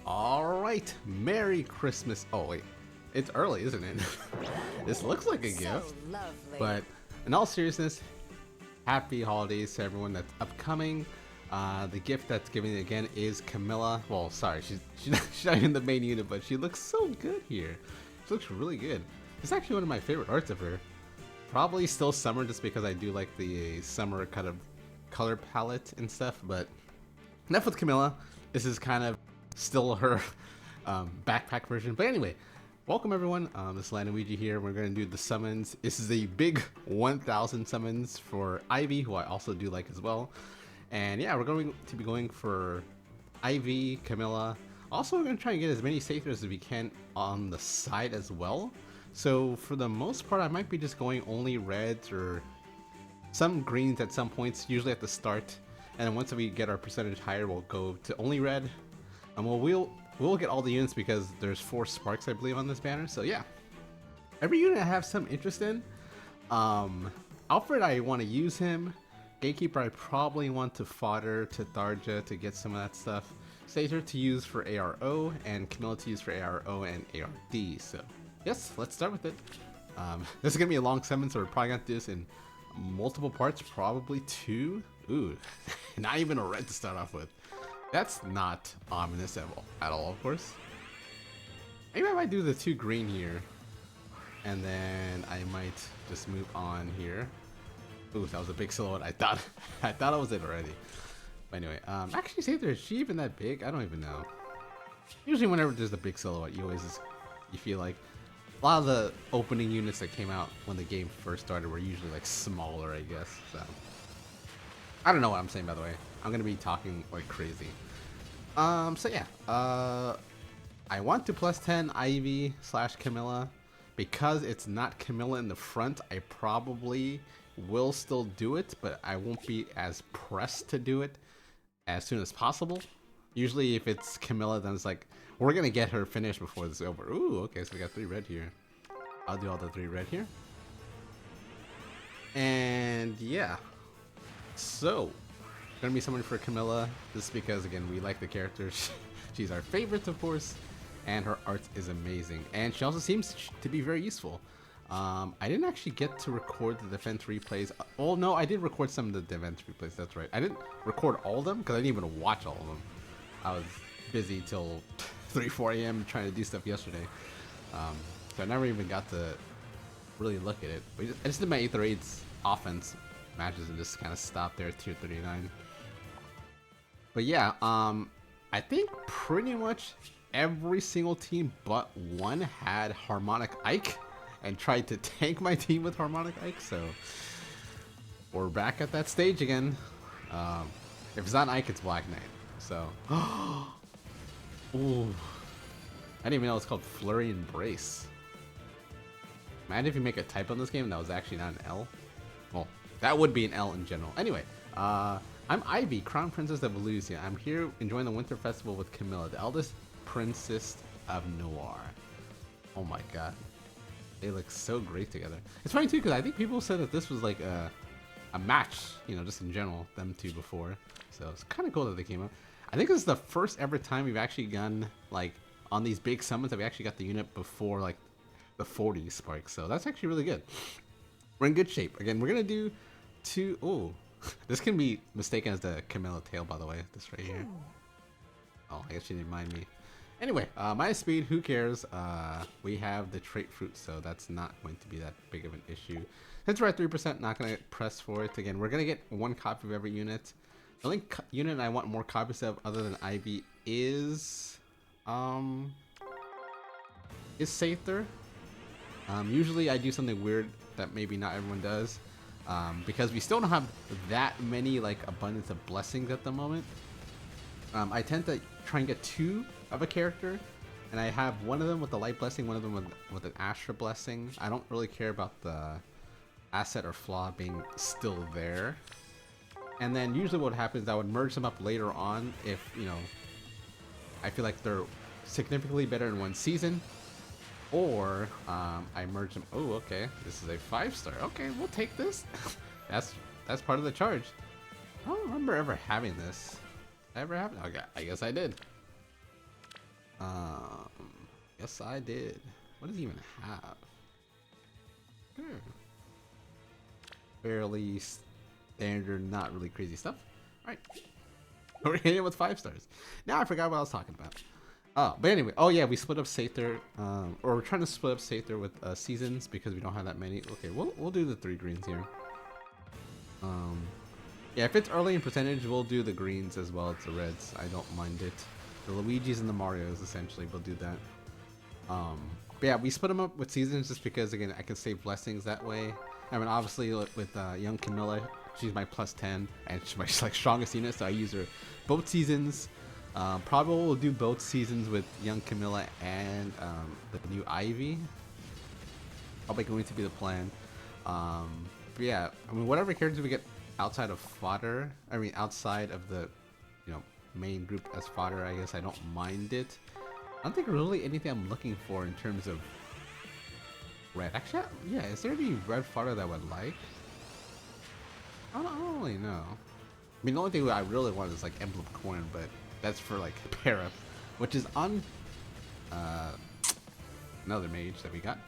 Alright, Merry Christmas. Oh wait, it's early, isn't it? This looks like a gift. Lovely. But in all seriousness, happy holidays to everyone that's upcoming. The gift that's giving again is Camilla. Well, sorry, she's not in the main unit, but she looks so good here. She looks really good. It's actually one of my favorite arts of her. Probably still summer just because I do like the summer kind of color palette and stuff, but enough with Camilla. This is kind of still her backpack version. But anyway, welcome everyone. This is Luigi here. We're going to do the summons. This is a big 1000 summons for Ivy, who I also do like as well. And yeah, we're going to be going for Ivy, Camilla. Also, we're going to try and get as many Seiors as we can on the side as well. So for the most part, I might be just going only reds or some greens at some points, usually at the start. And then once we get our percentage higher, we'll go to only red. And we'll get all the units because there's 4 sparks, I believe, on this banner. So yeah, every unit I have some interest in. Alfred, I want to use him. Gatekeeper, I probably want to fodder to Tharja to get some of that stuff. Seiors to use for ARO, and Camilla to use for ARO and ARD. So yes, let's start with it. This is gonna be a long summon, so we're probably gonna do this in multiple parts, probably 2. Ooh, not even a red to start off with. That's not ominous at all, of course. Maybe I might do the 2 green here, and then I might just move on here. Ooh, that was a big silhouette. I thought I was it already. But anyway, actually, Seiors, is she even that big? I don't even know. Usually, whenever there's a big silhouette, you feel like a lot of the opening units that came out when the game first started were usually like smaller, I guess. So I don't know what I'm saying, by the way. I'm gonna be talking like crazy. So yeah, I want to +10 Ivy / Camilla. Because it's not Camilla in the front, I probably will still do it, but I won't be as pressed to do it as soon as possible. Usually if it's Camilla, then it's like, we're gonna get her finished before this is over. Ooh, okay, so we got 3 red here. I'll do all the 3 red here. And yeah. So, gonna be someone for Camilla, just because, again, we like the character. She's our favorite, of course. And her art is amazing, and she also seems to be very useful. I didn't actually get to record the defense replays. Oh no, I did record some of the defense replays, that's right. I didn't record all of them because I didn't even watch all of them. I was busy till 3-4 a.m. trying to do stuff yesterday, so I never even got to really look at it. But I just did my 8th or 8th offense matches and just kind of stopped there at tier 39. But yeah, I think pretty much every single team but one had Harmonic Ike and tried to tank my team with Harmonic Ike, so we're back at that stage again. If it's not Ike, it's Black Knight. So, ooh, I didn't even know it's called Flurry and Brace. Imagine if you make a type on this game and that was actually not an L. Well, that would be an L in general. Anyway, I'm Ivy, Crown Princess of Illusia. I'm here enjoying the Winter Festival with Camilla, the eldest Princess of Noir. Oh my god, they look so great together. It's funny too because I think people said that this was like a match, you know, just in general, them two before. So it's kind of cool that they came up. I think this is the first ever time we've actually gone like on these big summons that we actually got the unit before like the 40 sparks. So that's actually really good. We're in good shape. Again, we're gonna do 2. Oh, this can be mistaken as the Camilla tail, by the way. This right here. Oh, I guess she didn't mind me. Anyway, my speed, who cares? We have the trait fruit, so that's not going to be that big of an issue. Since we're at 3%, not going to press for it. Again, we're going to get 1 copy of every unit. The only unit I want more copies of other than Ivy is Seiors. Usually I do something weird that maybe not everyone does. Because we still don't have that many like abundance of blessings at the moment. I tend to try and get 2 of a character, and I have one of them with the light blessing, one of them with an Astra blessing. I don't really care about the asset or flaw being still there. And then usually what happens is I would merge them up later on if, you know, I feel like they're significantly better in one season, or I merge them. Oh, okay, this is a 5-star. Okay, we'll take this. that's part of the charge. I don't remember ever having this. Ever happened? Okay, I guess I did. Um, yes, I did. What does he even have? Fairly standard, not really crazy stuff. All right, we're hitting with 5 stars. Now I forgot what I was talking about. Oh, but anyway, oh yeah, we split up Sather, or we're trying to split up Sather with seasons because we don't have that many. Okay, we'll do the 3 greens here. Yeah, if it's early in percentage, we'll do the greens as well as the reds. I don't mind it. The Luigis and the Marios, essentially, we'll do that. But yeah, we split them up with seasons just because, again, I can save blessings that way. I mean, obviously, with young Camilla, she's my +10, and she's my like strongest unit, so I use her both seasons. Probably we'll do both seasons with young Camilla and the new Ivy. Probably going to be the plan. But yeah, I mean, whatever characters we get outside of fodder, I mean, outside of the, you know, main group as fodder, I guess I don't mind it. I don't think really anything I'm looking for in terms of red. Actually, yeah, is there any red fodder that I would like? I don't really know. I mean, the only thing I really want is like Emblem Coin, but that's for like pair up, which is on another mage that we got,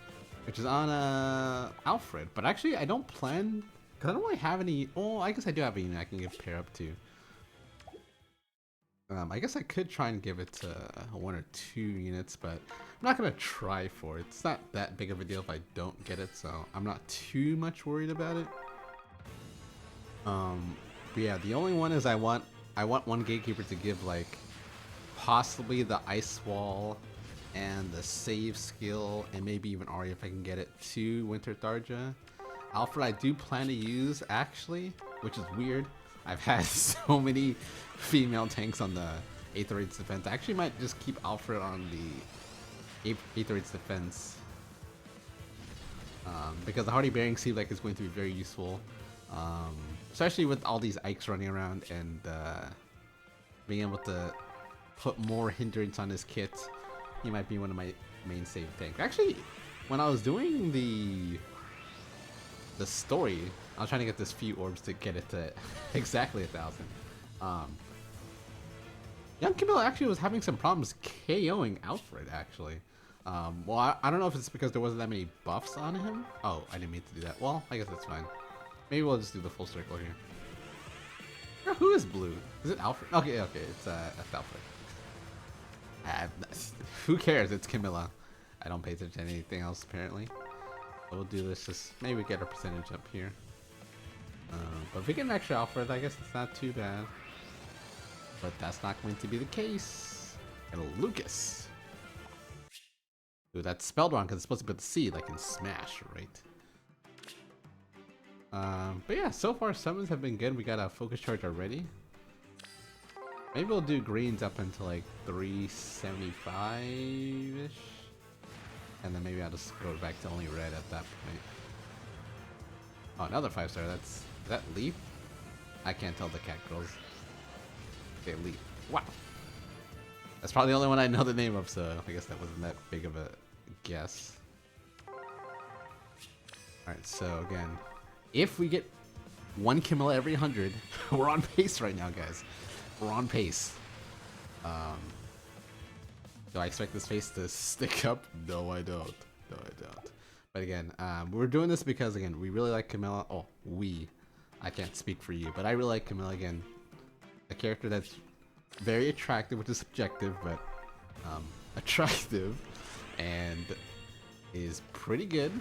which is on Alfred. But actually, I don't plan, because I don't really have any. Oh, I guess I do have a unit I can give pair up to. I guess I could try and give it to 1 or 2 units, but I'm not gonna try for it. It's not that big of a deal if I don't get it, so I'm not too much worried about it. But yeah, the only one is I want one Gatekeeper to give like possibly the Ice Wall and the save skill, and maybe even Arya if I can get it, to Winter Tharja. Alfred I do plan to use actually, which is weird. I've had so many female tanks on the Aether Raid's defense. I actually might just keep Alfred on the Aether Raid's defense. Because the Hardy Bearing seems like it's going to be very useful. Especially with all these Ikes running around and being able to put more hindrance on his kit. He might be one of my main save tanks. Actually, when I was doing the story, I was trying to get this few orbs to get it to exactly 1,000. Young Camilla actually was having some problems KOing Alfred, actually. Well, I don't know if it's because there wasn't that many buffs on him. Oh, I didn't mean to do that. Well, I guess that's fine. Maybe we'll just do the full circle here. Who is blue? Is it Alfred? Okay, it's Alfred. Who cares? It's Camilla. I don't pay attention to anything else, apparently. So we'll do this, just maybe get our percentage up here. But if we get an extra Alfred, I guess it's not too bad. But that's not going to be the case. And Lucas. Ooh, that's spelled wrong because it's supposed to be with C, like in Smash, right? But yeah, so far summons have been good. We got a focus charge already. Maybe we'll do greens up until like 375-ish. And then maybe I'll just go back to only red at that point. Oh, another 5-star. Is that Leaf? I can't tell the cat girls. Okay, Leaf. Wow. That's probably the only one I know the name of, so I guess that wasn't that big of a guess. Alright, so again, if we get 1 Camilla every 100, we're on pace right now, guys. We're on pace. Do I expect this face to stick up? No, I don't. No, I don't. But again, we're doing this because, again, we really like Camilla. Oh, I can't speak for you, but I really like Camilla, again. A character that's very attractive, which is subjective, but attractive, and is pretty good.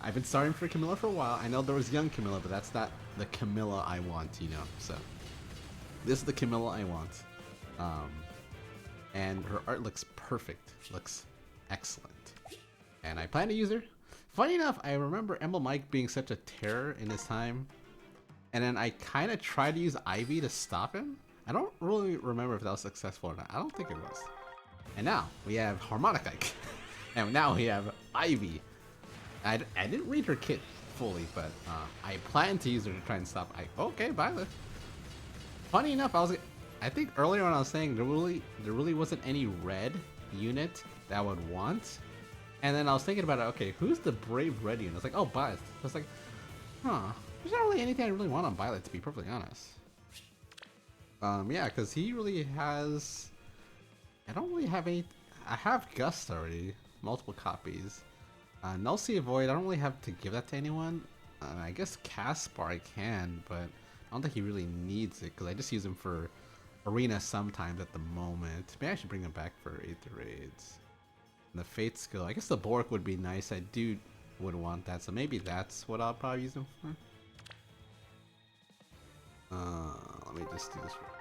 I've been starting for Camilla for a while. I know there was young Camilla, but that's not the Camilla I want, you know. So this is the Camilla I want. And her art looks perfect. Looks excellent. And I plan to use her. Funny enough, I remember Emblem Mike being such a terror in his time. And then I kind of tried to use Ivy to stop him. I don't really remember if that was successful or not. I don't think it was. And now we have Harmonic Ike. And now we have Ivy. I didn't read her kit fully, but I plan to use her to try and stop Ike. Okay, Violet. Funny enough, I think earlier on I was saying there really wasn't any red unit that I would want. And then I was thinking about it, okay, who's the brave red unit? I was like, oh, Violet. I was like, huh, there's not really anything I really want on Violet, to be perfectly honest. Yeah, because he really has, I don't really have any, I have Gust already, multiple copies. Null Sea Void, I don't really have to give that to anyone. I guess Caspar I can, but I don't think he really needs it because I just use him for Arena sometimes at the moment. Maybe I should bring him back for Aether Raids. And the Fate skill, I guess the Bork would be nice. I would want that, so maybe that's what I'll probably use him for. Let me just do this real.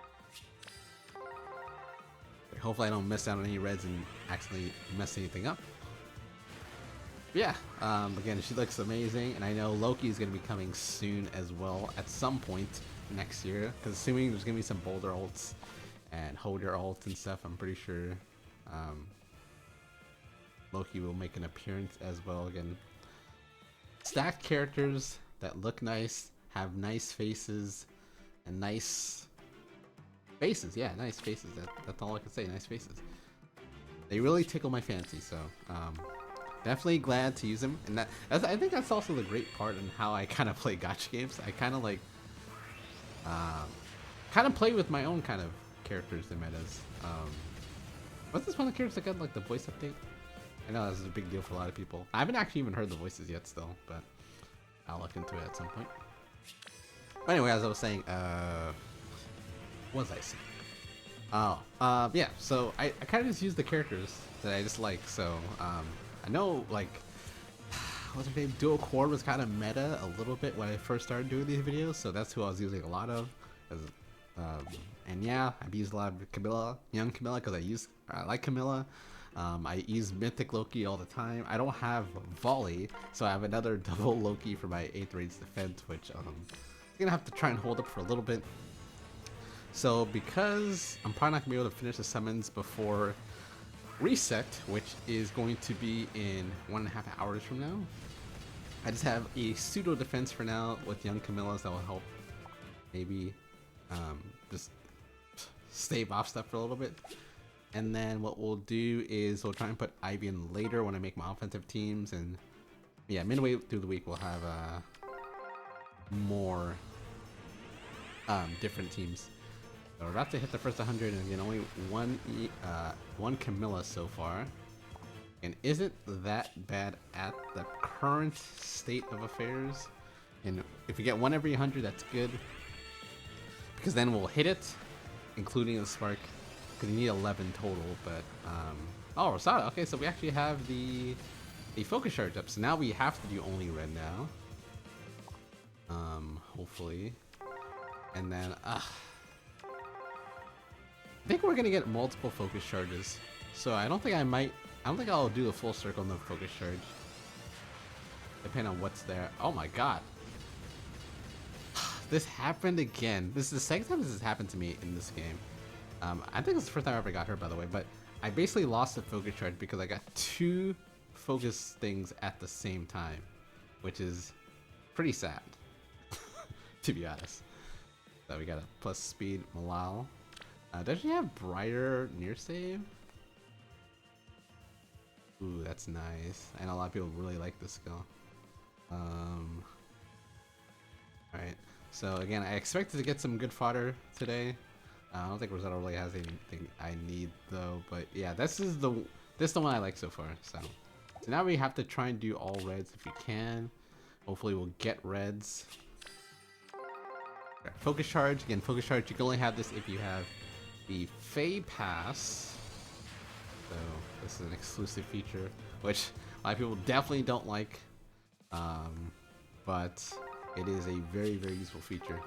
Hopefully I don't miss out on any reds and accidentally mess anything up. But yeah, again, she looks amazing, and I know Loki is going to be coming soon as well at some point next year, because assuming there's going to be some Boulder ults and Holder ults and stuff, I'm pretty sure Loki will make an appearance as well. Again, stacked characters that look nice, have nice faces, and nice faces. Yeah, nice faces. That's all I can say. Nice faces. They really tickle my fancy. So definitely glad to use them. And I think that's also the great part in how I kind of play gacha games. I kind of like play with my own kind of characters and metas. What's this one of the characters that got like the voice update? I know this is a big deal for a lot of people. I haven't actually even heard the voices yet still, but I'll look into it at some point. But anyway, as I was saying, what was I saying? Oh, yeah, so I kind of just use the characters that I just like, so, I know, like, what's her name? Dual Core was kind of meta a little bit when I first started doing these videos, so that's who I was using a lot of, and yeah, I've used a lot of Camilla, young Camilla, because I like Camilla. I use Mythic Loki all the time. I don't have Volley, so I have another double Loki for my 8th Raids defense, which I'm gonna have to try and hold up for a little bit. So because I'm probably not gonna be able to finish the summons before reset, which is going to be in 1.5 hours from now, I just have a pseudo defense for now with young Camillas that will help maybe just stave off stuff for a little bit. And then what we'll do is we'll try and put Ivy in later when I make my offensive teams, and yeah, midway through the week we'll have more different teams. So we're about to hit the first 100, and again, only one Camilla so far, and isn't that bad at the current state of affairs. And if we get one every 100, that's good, because then we'll hit it, including the spark. Because you need 11 total, but oh, Rosada. Okay, so we actually have the focus charge up, so now we have to do only red now. Hopefully, and then I think we're gonna get multiple focus charges. So I don't think I'll do the full circle on the focus charge, depending on what's there. Oh my god, this happened again. This is the second time this has happened to me in this game. I think it's the first time I ever got hurt, by the way, but I basically lost the focus charge because I got 2 focus things at the same time, which is pretty sad, to be honest. So we got a plus speed Malal. Does she have brighter near save? Ooh, that's nice. I know a lot of people really like this skill. Alright, so again, I expected to get some good fodder today. I don't think Rosetta really has anything I need though, but yeah, this is the one I like so far. So now we have to try and do all reds if we can. Hopefully we'll get reds. Okay, focus charge, again, focus charge, you can only have this if you have the FEH pass. So this is an exclusive feature, which a lot of people definitely don't like, but it is a very, very useful feature.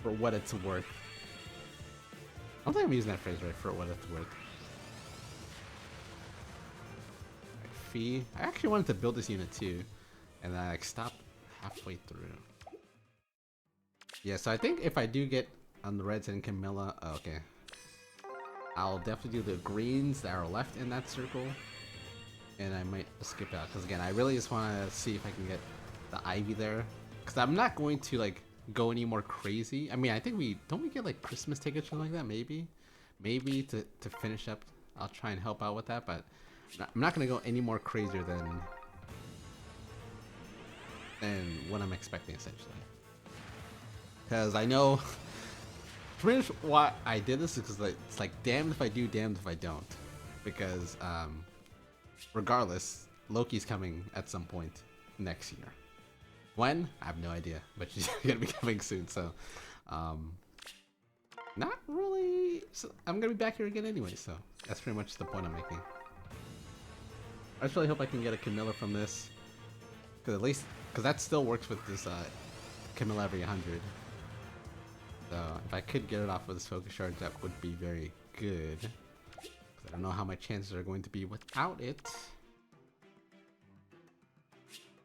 For what it's worth. I don't think I'm using that phrase right, for what it's worth. Right, Fee. I actually wanted to build this unit too, and then I like stopped halfway through. Yeah, so I think if I do get on the reds and Camilla, okay, I'll definitely do the greens that are left in that circle, and I might skip out, because again, I really just want to see if I can get the Ivy there, because I'm not going to like go any more crazy. I mean, I think we get like Christmas tickets or something like that, maybe to finish up. I'll try and help out with that, but I'm not gonna go any more crazier than what I'm expecting, essentially, because I know pretty much why I did this is because it's like damned if I do, damned if I don't. Because regardless, Loki's coming at some point next year. When? I have no idea, but she's gonna be coming soon. So, not really. So I'm gonna be back here again anyway. So that's pretty much the point I'm making. I just really hope I can get a Camilla from this, because that still works with this Camilla every 100. So if I could get it off with this focus charge, that would be very good. I don't know how my chances are going to be without it.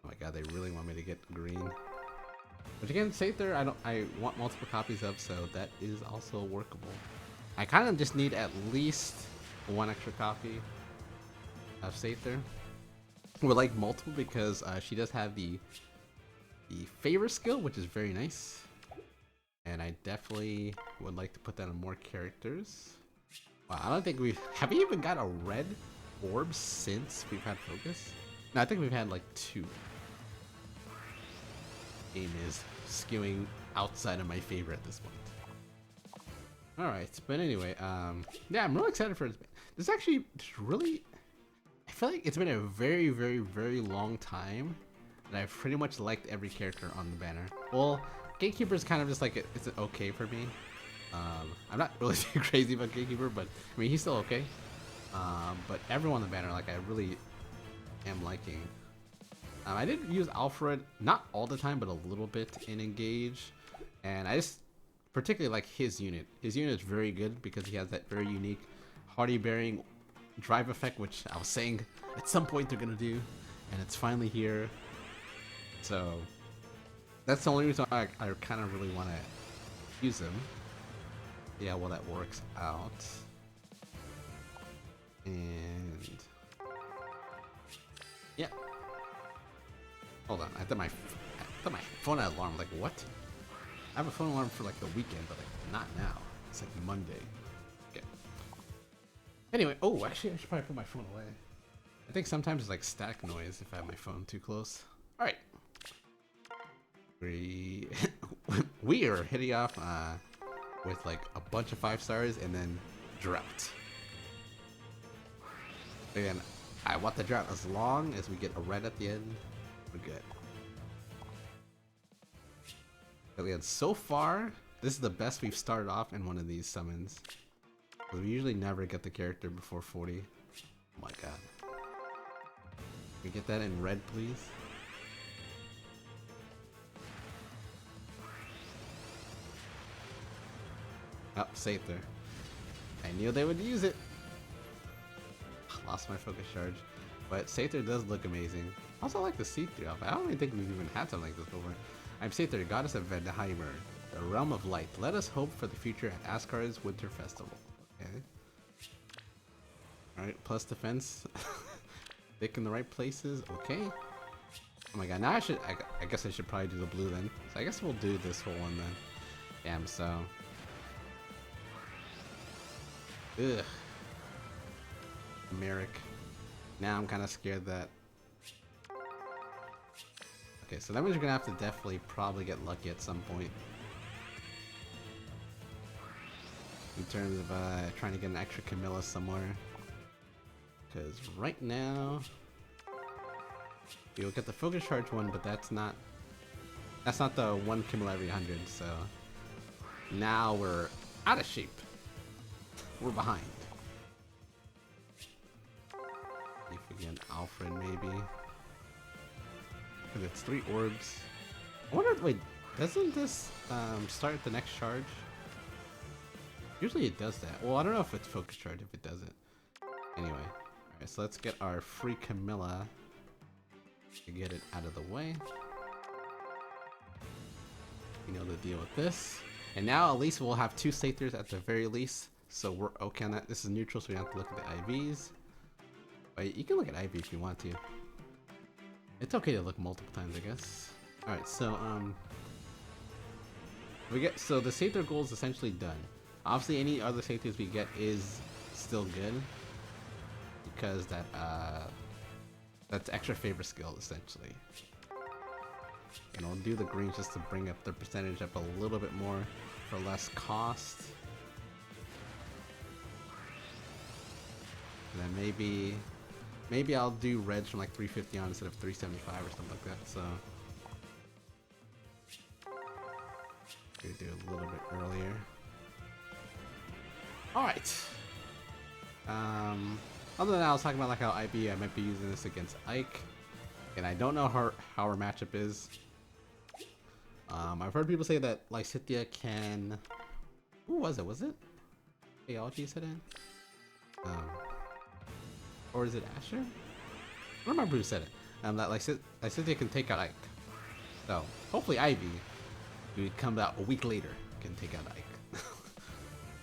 Oh my god, they really want me to get green. Which again, Seiyor, I want multiple copies of, so that is also workable. I kind of just need at least one extra copy of Seiyor. We're like multiple because she does have the favor skill, which is very nice. And I definitely would like to put that on more characters. Wow, I don't think have we even got a red orb since we've had focus? No, I think we've had like 2. Game is skewing outside of my favor at this point. Alright, but anyway, yeah, I'm really excited for this. This actually really, I feel like it's been a very, very, very long time that I've pretty much liked every character on the banner. Well, Gatekeeper is kind of just like, it's okay for me. I'm not really too crazy about Gatekeeper, but I mean, he's still okay. But everyone on the banner, like, I really am liking. I did use Alfred, not all the time, but a little bit in Engage. And I just particularly like his unit. His unit is very good because he has that very unique Hardy Bearing drive effect, which I was saying at some point they're going to do. And it's finally here. So that's the only reason I kind of really want to use him. Yeah, well, that works out. And yeah. Hold on, I thought my phone had alarm. Like, what? I have a phone alarm for like the weekend, but like not now. It's like Monday. Okay. Anyway, oh, actually, I should probably put my phone away. I think sometimes it's like static noise if I have my phone too close. All right. We are hitting off with like a bunch of 5 stars and then drought. Again, I want the drought as long as we get a red at the end. We're good. But again, so far, this is the best we've started off in one of these summons. We usually never get the character before 40. Oh my god. Can we get that in red, please? Oh, Seiyor. I knew they would use it. Lost my focus charge. But Seiyor does look amazing. Also, I like the see-through outfit. I don't even think we've even had something like this before. I'm Seiyor, goddess of Vendheimer, the realm of light. Let us hope for the future at Asgard's Winter Festival. Okay. Alright, plus defense. Thick in the right places. Okay. Oh my god, now I guess I should probably do the blue then. So I guess we'll do this whole one then. Damn, so. Ugh. Merrick. Now I'm kind of scared that. Okay, so that means you're gonna have to definitely probably get lucky at some point. In terms of trying to get an extra Camilla somewhere. Because right now you'll get the focus charge one, but that's not the one Camilla every 100, so now we're out of shape. We're behind. If we get Alfred maybe. Because it's 3 orbs. I wonder, wait, doesn't this start at the next charge? Usually it does that. Well, I don't know if it's focus charge if it doesn't. Anyway, alright, so let's get our free Camilla to get it out of the way. You know the deal with this. And now at least we'll have 2 Seiors at the very least. So we're okay on that. This is neutral, so we don't have to look at the IVs. But you can look at IV if you want to. It's okay to look multiple times, I guess. Alright, so so the Seiyor goal is essentially done. Obviously any other Seiors we get is still good. Because that's extra favor skill essentially. And I'll do the green just to bring up the percentage up a little bit more for less cost. And then maybe I'll do reds from like 350 on instead of 375 or something like that. So gonna do it a little bit earlier. All right. Other than that, I was talking about like how I might be using this against Ike, and I don't know how our matchup is. I've heard people say that Lysithea can. Who was it? Was it ALG said in? Or is it Asher? I don't remember who said it. That Lysithea can take out Ike. So hopefully Ivy, who comes out a week later, can take out Ike.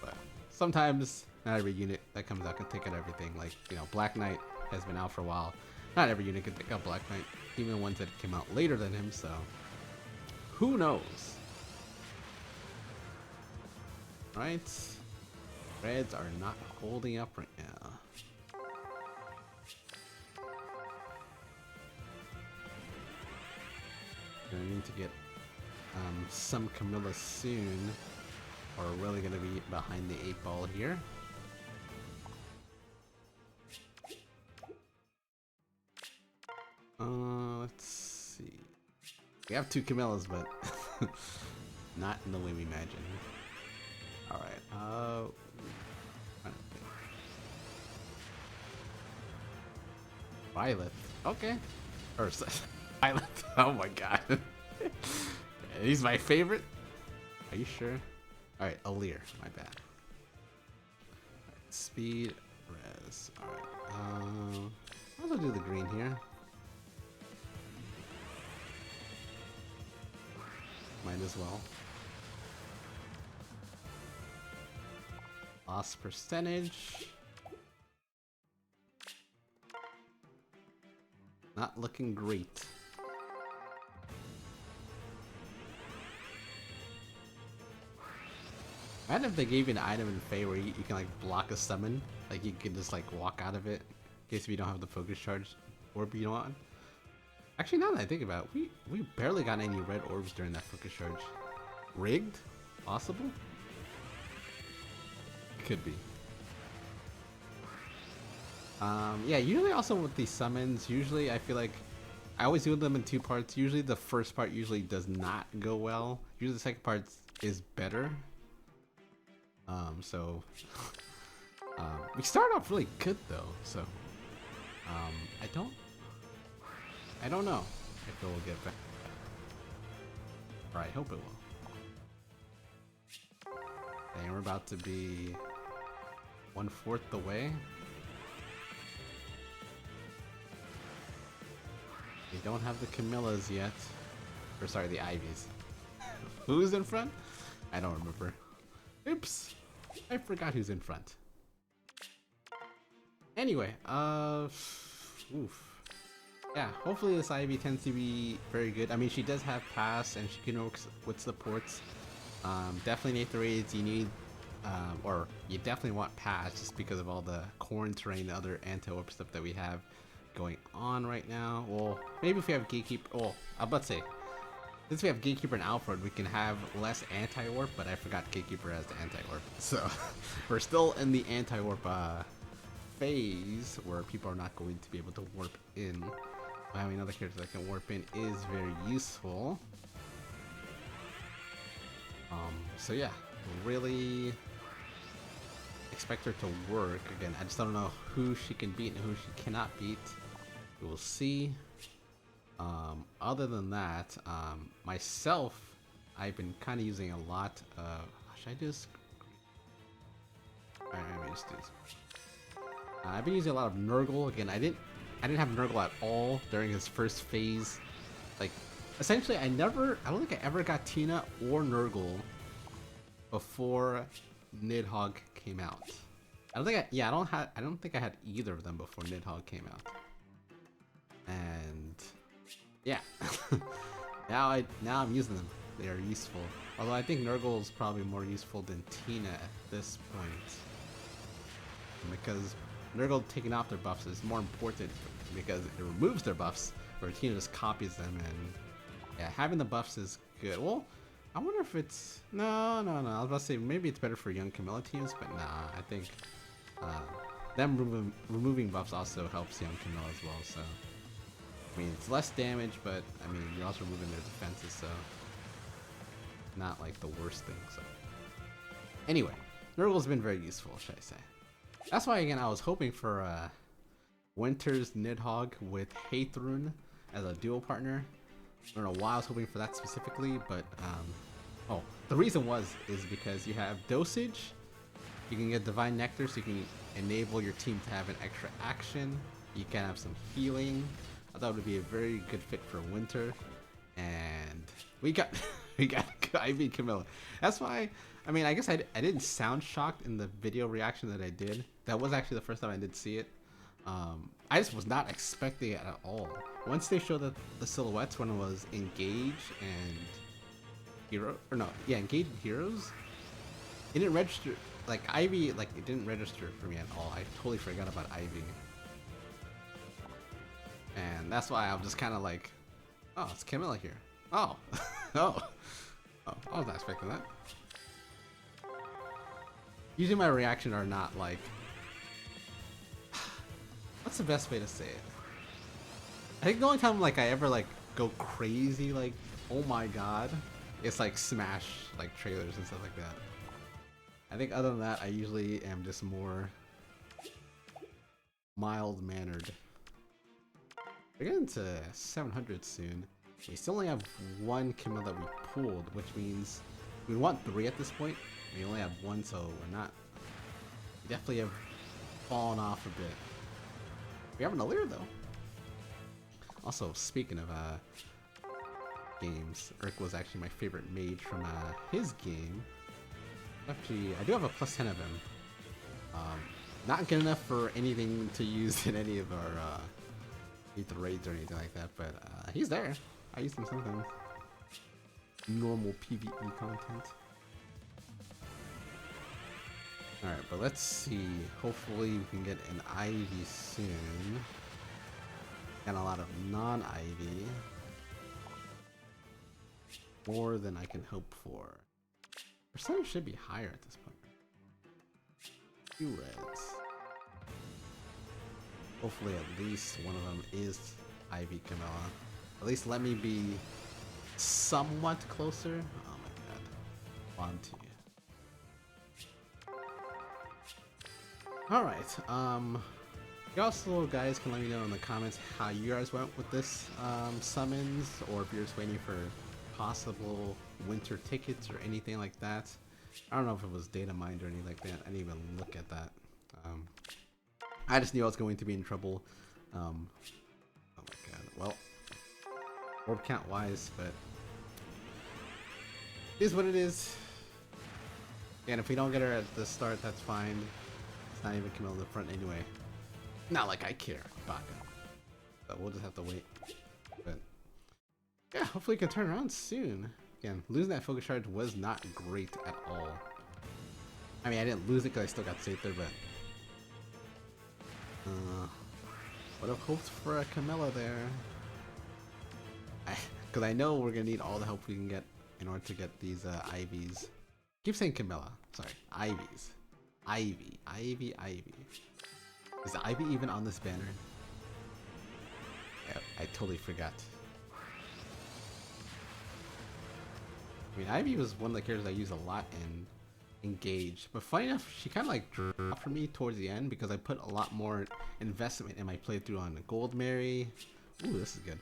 But sometimes not every unit that comes out can take out everything. Like, you know, Black Knight has been out for a while. Not every unit can take out Black Knight, even the ones that came out later than him. So who knows? Right? Reds are not holding up right now. Gonna need to get some Camilla soon, or we're really gonna be behind the 8 ball here. Let's see. We have 2 Camillas, but not in the way we imagine. All right. Violet. Okay. Or Violet. Oh my god. He's my favorite. Are you sure? All right, Alir. My bad. Right, speed, res. All right. I'll do the green here. Might as well. Loss percentage. Not looking great. Imagine if they gave you an item in Fae where you can like block a summon. Like you can just like walk out of it in case if you don't have the focus charge orb you want. Actually, now that I think about it, we barely got any red orbs during that focus charge. Rigged? Possible? Could be. Yeah, usually also with these summons, usually I feel like I always do them in 2 parts. Usually the first part usually does not go well. Usually the second part is better. We start off really good though, so I don't know if it will get better. Or I hope it will. And we're about to be 1/4 the way. We don't have the Camillas yet. Or sorry, the Ivies. Who's in front? I don't remember. Oops. I forgot who's in front. Anyway, oof. Yeah, hopefully this Ivy tends to be very good. I mean, she does have pass and she can work with supports. Definitely Nathan raids you need, or you definitely want pass just because of all the corn terrain and other anti-warp stuff that we have going on right now. Well, maybe if we have Gatekeeper, well, I'm about to say, since we have Gatekeeper and Alfred, we can have less anti-warp, but I forgot Gatekeeper has the anti-warp. So, we're still in the anti-warp phase where people are not going to be able to warp in. Having another character that can warp in is very useful. So yeah, really expect her to work. Again, I just don't know who she can beat and who she cannot beat. We will see. Other than that, myself, I've been kind of using a lot of. Should I just? Alright, let me just do this. I've been using a lot of Nurgle. Again, I didn't have Nurgle at all during his first phase. Like, essentially, I don't think I ever got Tina or Nurgle before Nidhogg came out. I don't think I had either of them before Nidhogg came out. And yeah, now I'm using them. They are useful. Although I think Nurgle is probably more useful than Tina at this point, because Nurgle taking off their buffs is more important because it removes their buffs, where Tina just copies them and Yeah, having the buffs is good. Well, I wonder if it's no. I was about to say maybe it's better for young Camilla teams, but nah. I think them removing buffs also helps young Camilla as well. So I mean, it's less damage, but I mean you're also removing their defenses, so not like the worst thing. So anyway, Nurgle's been very useful, should I say? That's why again I was hoping for Winter's Nidhogg with Haethrun as a duo partner. I don't know why I was hoping for that specifically, but oh, the reason is because you have dosage, you can get Divine Nectar, so you can enable your team to have an extra action. You can have some healing. I thought it would be a very good fit for Winter, and we got Ivy Camilla. That's why. I mean, I guess I didn't sound shocked in the video reaction that I did. That was actually the first time I did see it. I just was not expecting it at all. Once they showed the silhouettes when it was Engage and Hero, or no, yeah, Engage and Heroes, it didn't register. Like Ivy, like it didn't register for me at all. I totally forgot about Ivy, and that's why I'm just kind of like, oh, it's Camilla here. Oh, oh, I was not expecting that. Usually my reactions are not like, what's the best way to say it? I think the only time like I ever like go crazy like, oh my god, it's like Smash like trailers and stuff like that. I think other than that, I usually am just more mild-mannered. We're getting to 700 soon. We still only have one Camilla that we pulled, which means we want 3 at this point. We only have 1, so we're not. We definitely have fallen off a bit. We have an Alear though. Also, speaking of games, Urk was actually my favorite mage from his game. Actually, I do have a +10 of him. Not good enough for anything to use in any of our raids or anything like that, but he's there. I use him sometimes. Normal PvE content. Alright, but let's see. Hopefully we can get an Ivy soon. Got a lot of non-Ivy. More than I can hope for. Percentage should be higher at this point. 2 reds. Hopefully at least one of them is Ivy Camilla. At least let me be somewhat closer. Oh my god. On to you. Alright, you also guys can let me know in the comments how you guys went with this summons, or if you're just waiting for possible winter tickets or anything like that. I don't know if it was data mined or anything like that. I didn't even look at that. I just knew I was going to be in trouble. Oh my god. Well, orb count wise, but it is what it is. And if we don't get her at the start, that's fine. It's not even Camilla in the front anyway. Not like I care, Baka. But we'll just have to wait. But yeah, hopefully it can turn around soon. Again, losing that focus charge was not great at all. I mean, I didn't lose it because I still got safe there, but would have hoped for a Camilla there. Because I know we're gonna need all the help we can get in order to get these Ivies. Keep saying Camilla. Sorry, Ivies. Ivy. Is Ivy even on this banner? Yeah, I totally forgot. I mean, Ivy was one of the characters I use a lot in Engage, but funny enough, she kind of like dropped for me towards the end because I put a lot more investment in my playthrough on Gold Mary. Ooh, this is good.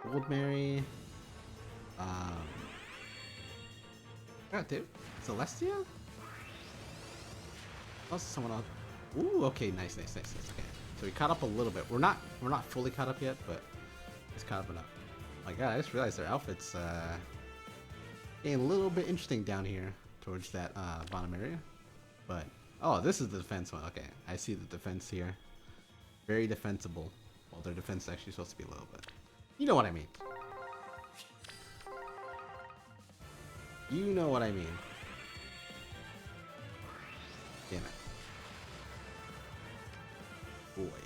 Gold Mary. God, dude, Celestia? Also, someone else. Ooh, okay, nice. Okay, so we caught up a little bit. We're not fully caught up yet, but it's caught up enough. My God, I just realized their outfits getting a little bit interesting down here towards that bottom area. But oh, this is the defense one. Okay, I see the defense here. Very defensible. Well, their defense is actually supposed to be low, but you know what I mean. You know what I mean. Damn it. Boy.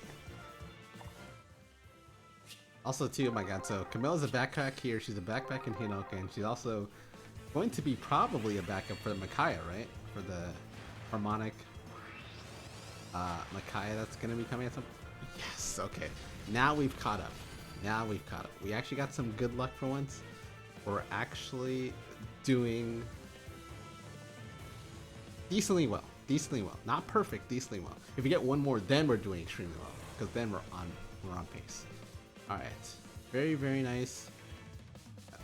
Also, too, oh my god, so Camilla's a backpack here. She's a backpack in Hinoka, and she's also going to be probably a backup for the Micaiah, right? For the harmonic Micaiah that's going to be coming at some... Yes, okay. Now we've caught up. Now we've caught up. We actually got some good luck for once. We're actually doing decently well. Decently well. Not perfect, decently well. If we get one more, then we're doing extremely well. Because then we're on pace. Alright. Very, very nice.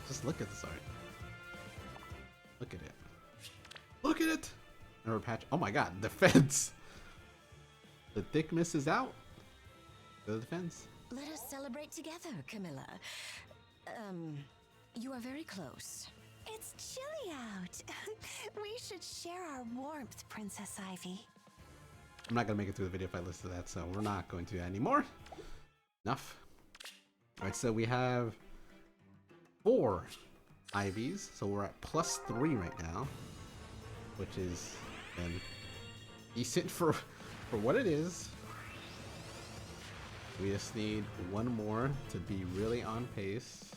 Just look at this art. Look at it. Look at it! Never patch. Oh my god, defense! The thickness is out. The defense. Let us celebrate together, Camilla. You are very close. It's chilly out. We should share our warmth, Princess Ivy. I'm not gonna make it through the video if I listen to that, so we're not going to do that anymore. Enough. Alright, so we have 4 Ivies, so we're at +3 right now, which is decent for what it is. We just need one more to be really on pace.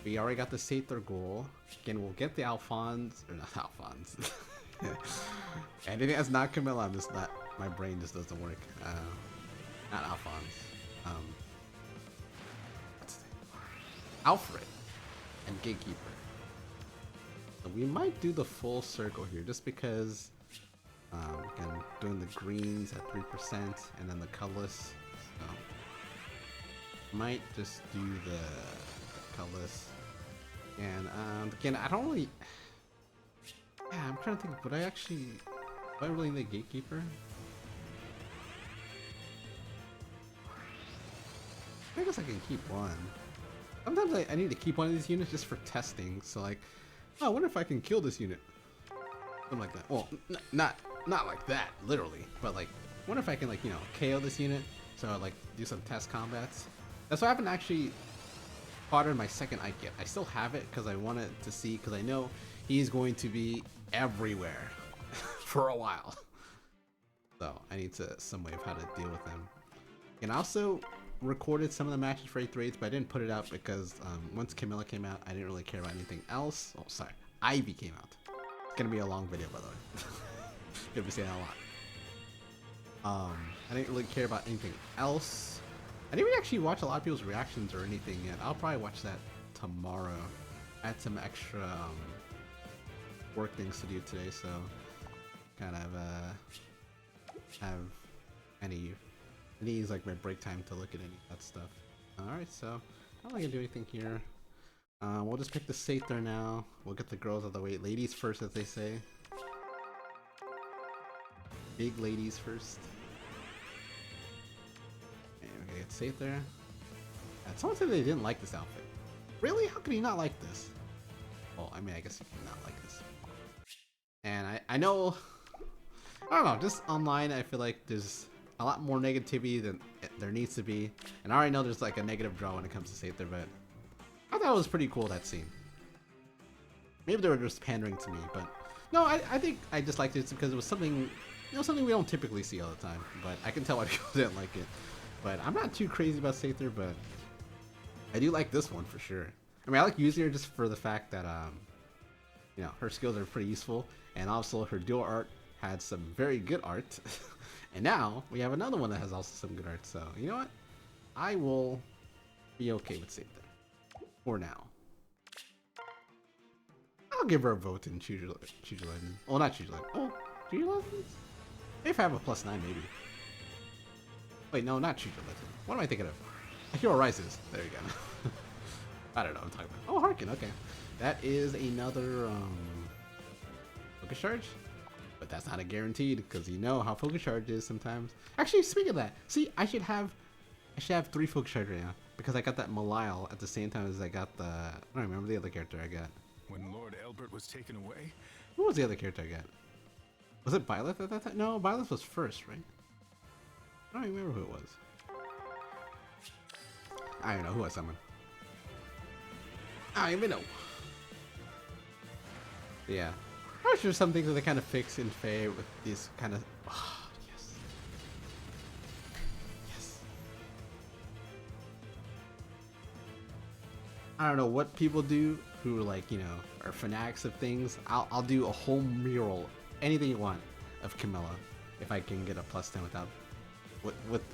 We already got the Seitor goal. Again, we'll get the Alphonse, or not Alphonse. Anything that's not Camilla, I'm just not, my brain just doesn't work. Not Alphonse. Alfred and Gatekeeper. So we might do the full circle here just because again, doing the greens at 3% and then the colorless. So might just do the colorless. And again, I don't really. Yeah, I'm trying to think. Would I really need a Gatekeeper? I guess I can keep one. Sometimes I need to keep one of these units just for testing. So like, oh, I wonder if I can kill this unit. Something like that. Well, not like that, literally. But like, I wonder if I can like, you know, KO this unit. So like, do some test combats. That's why I haven't actually fought in my second Ike yet. I still have it because I wanted to see, because I know he's going to be everywhere for a while. So I need some way of how to deal with him. And I also recorded some of the matches for 8th raids, but I didn't put it out because once Camilla came out, I didn't really care about anything else. Oh, sorry. Ivy came out. It's gonna be a long video, by the way. Gonna be saying that a lot. I didn't really care about anything else. I didn't actually watch a lot of people's reactions or anything yet. I'll probably watch that tomorrow. I had some extra work things to do today, so kind of have any needs like my break time to look at any of that stuff. Alright, so I'm not gonna do anything here. We'll just pick the Seitor now. We'll get the girls out of the way. Ladies first, as they say. Big ladies first. And we're gonna get Seitor. Someone said they didn't like this outfit. Really? How could you not like this? Well, I mean, I guess you can not like this. And I know, I don't know, just online I feel like there's a lot more negativity than there needs to be. And I already know there's like a negative draw when it comes to Seitor, but I thought it was pretty cool, that scene. Maybe they were just pandering to me, but no, I think I just liked it because it was something, you know, something we don't typically see all the time. But I can tell why people didn't like it. But I'm not too crazy about Seitor, but I do like this one for sure. I mean, I like using her just for the fact that, you know, her skills are pretty useful. And also her dual art had some very good art. And now we have another one that has also some good art. So, you know what? I will be okay with Seitor. For now. I'll give her a vote in Choose Your Legend. Oh, not Choose Your Legend. Oh, Choose Your Legends? If I have a +9, maybe. Wait, no, not Choose Your Legend. What am I thinking of? Hero Rises. There you go. I don't know what I'm talking about. Oh, Harkin, okay. That is another focus charge. But that's not a guaranteed, because you know how focus charge is sometimes. Actually, speaking of that, see, I should have 3 focus charge right now. Because I got that Malile at the same time as I got the... I don't remember the other character I got. When Lord Elbert was taken away? Who was the other character I got? Was it Byleth at that time? No, Byleth was first, right? I don't remember who it was. I don't know who I summoned. I don't even know. Yeah. I'm sure some things that they kind of fix in FEH with these kind of... Oh, yes. Yes. I don't know what people do who like, you know, are fanatics of things. I'll do a whole mural, anything you want, of Camilla if I can get a +10 without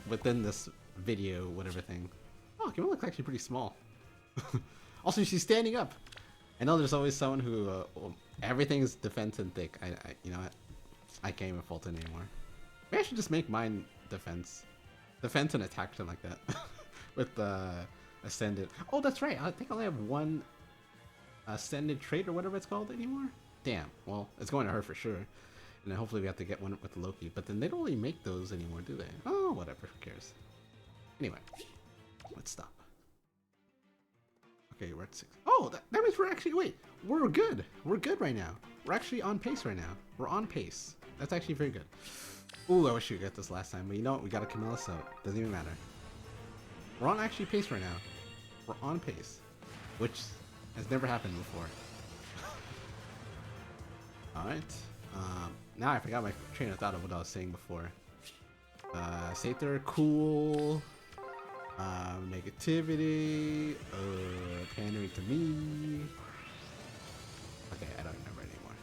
within this video, whatever thing. Oh, Camilla looks actually pretty small. Also, she's standing up. I know there's always someone who well, everything's defense and thick. I you know what? I can't even fault it anymore. Maybe I should just make mine defense and attack, something like that, with ascended. Oh, that's right. I think I only have one ascended trait or whatever it's called anymore. Damn. Well, it's going to her for sure. And then hopefully we have to get one with Loki. But then they don't really make those anymore, do they? Oh, whatever. Who cares? Anyway, let's stop. Okay, we're at 6. Oh, that means we're actually, wait, we're good. We're good right now. We're actually on pace right now. We're on pace. That's actually very good. Ooh, I wish we got this last time. But you know what? We got a Camilla, so it doesn't even matter. We're on actually pace right now. We're on pace, which has never happened before. Alright. Now I forgot my train of thought of what I was saying before. Seiors, cool. Negativity. Pandering to me. Okay, I don't remember anymore.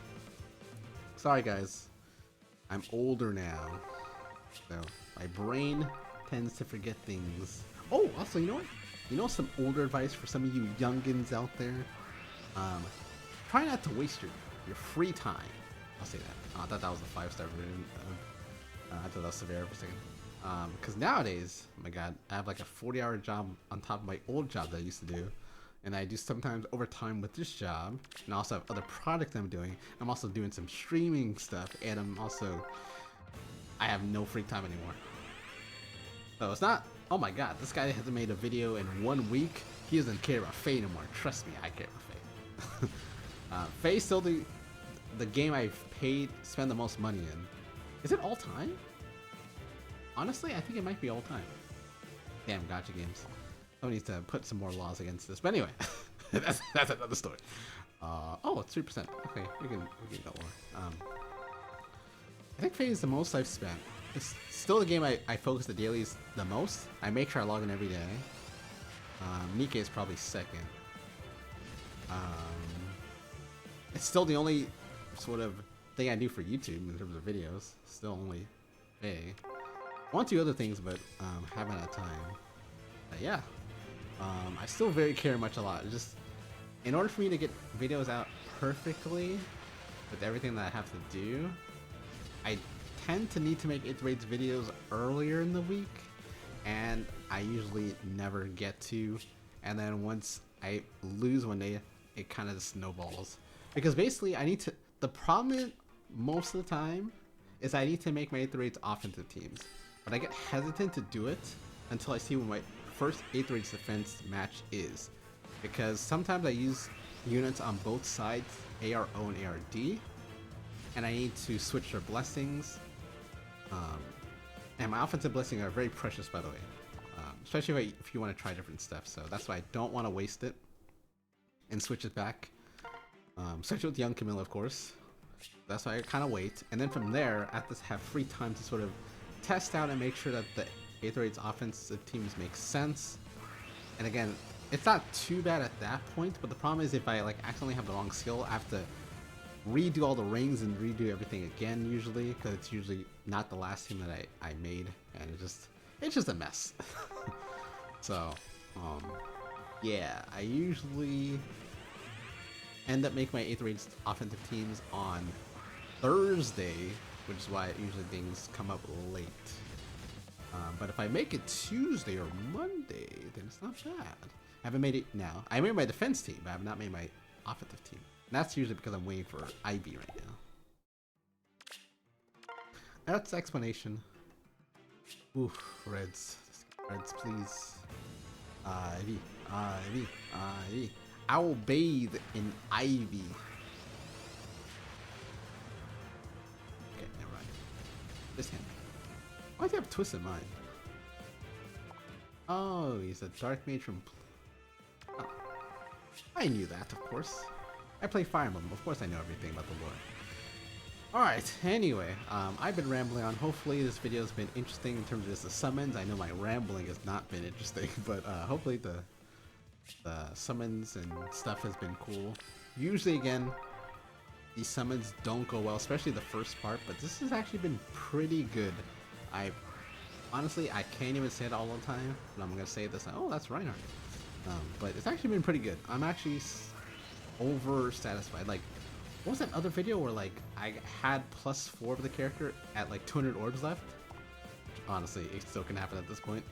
Sorry, guys. I'm older now, so my brain tends to forget things. Oh, also, you know what? You know some older advice for some of you youngins out there? Try not to waste your free time. I'll say that. Oh, I thought that was a 5-star version. I thought that was severe for a second. Because nowadays, oh my god, I have like a 40-hour job on top of my old job that I used to do. And I do sometimes overtime with this job. And I also have other projects I'm doing. I'm also doing some streaming stuff. And I have no free time anymore. So it's not, oh my god, this guy hasn't made a video in 1 week. He doesn't care about FEH anymore. Trust me, I care about FEH. FEH is still the game I've spent the most money in. Is it all time? Honestly, I think it might be all time. Damn, gotcha games. Someone needs to put some more laws against this. But anyway, that's another story. Oh, it's 3%. Okay, we can go more. I think FEH is the most I've spent. It's still the game I focus the dailies the most. I make sure I log in every day. Nikke is probably second. It's still the only sort of thing I do for YouTube in terms of videos. Still only FEH. I want to do other things, but haven't had time. But yeah, I still very care much a lot. It's just in order for me to get videos out perfectly with everything that I have to do, I tend to need to make 8th Raids videos earlier in the week, and I usually never get to. And then once I lose one day, it kind of just snowballs. Because basically, I need to. The problem is, most of the time, is I need to make my 8th Raids offensive teams. But I get hesitant to do it until I see what my first 8th Raids defense match is. Because sometimes I use units on both sides, ARO and ARD, and I need to switch their blessings. And my offensive blessings are very precious, by the way. Especially if you want to try different stuff. So that's why I don't want to waste it and switch it back. Especially with young Camilla, of course. That's why I kind of wait. And then from there, I have to have free time to sort of test out and make sure that the 8th Raids offensive teams make sense. And again, it's not too bad at that point, but the problem is if I like accidentally have the wrong skill, I have to redo all the rings and redo everything again usually, because it's usually not the last team that I made, and it's just a mess. So yeah, I usually end up making my 8th Raids offensive teams on Thursday, which is why usually things come up late. But if I make it Tuesday or Monday, then it's not bad. I haven't made it now. I made my defense team, but I have not made my offensive team. And that's usually because I'm waiting for IB right now. That's the explanation. Oof, Reds. Reds, please. Ivy. Ivy. Ivy. I will bathe in Ivy. Okay, never mind. This hand. Why do you have Twist in mind? Oh, he's a Dark Mage from... Oh. I knew that, of course. I play Fire Emblem. Of course I know everything about the lore. Alright, anyway, I've been rambling on. Hopefully this video has been interesting in terms of just the summons. I know my rambling has not been interesting, but hopefully the The summons and stuff has been cool. Usually, again, these summons don't go well, especially the first part, but this has actually been pretty good. Honestly, I can't even say it all the time, but I'm gonna say this. Oh, that's Reinhardt. But it's actually been pretty good. I'm actually over satisfied. Like, what was that other video where like I had +4 of the character at like 200 orbs left? Honestly, it still can happen at this point.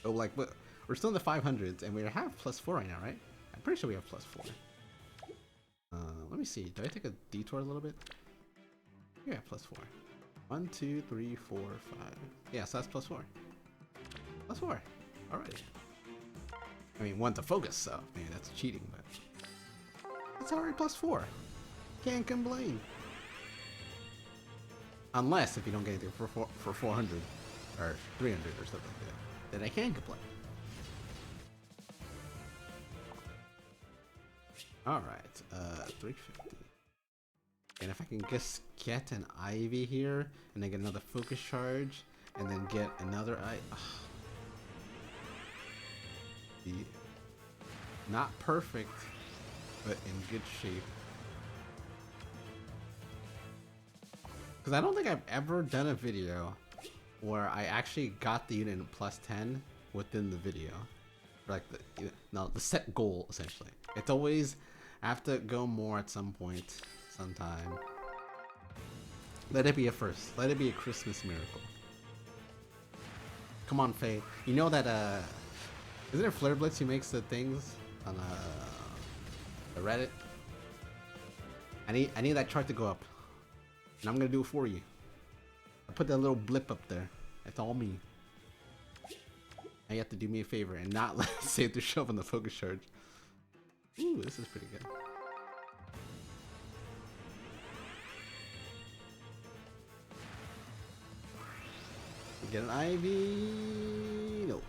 So like, we're still in the 500s, and we have +4 right now, right? I'm pretty sure we have +4. Let me see. Do I take a detour a little bit? Yeah, +4. 1, 2, 3, 4, 5. Yeah, so that's +4. +4. Alright. I mean, 1 to focus, so maybe that's cheating, but it's alright. +4. Can't complain. Unless if you don't get anything for 400 or 300 or something like that, then I can complain. Alright, 350. And if I can just get an Ivy here, and then get another focus charge, and then get another not perfect, but in good shape. Because I don't think I've ever done a video where I actually got the unit in +10 within the video. Like the set goal, essentially. It's always, I have to go more at some point, sometime. Let it be a first. Let it be a Christmas miracle. Come on, Faye. You know that, isn't it Flare Blitz who makes the things on the Reddit? I need that chart to go up. And I'm gonna do it for you. I put that little blip up there. That's all me. Now you have to do me a favor and not let it save the show on the focus charge. Ooh, this is pretty good. We get an Ivy. No.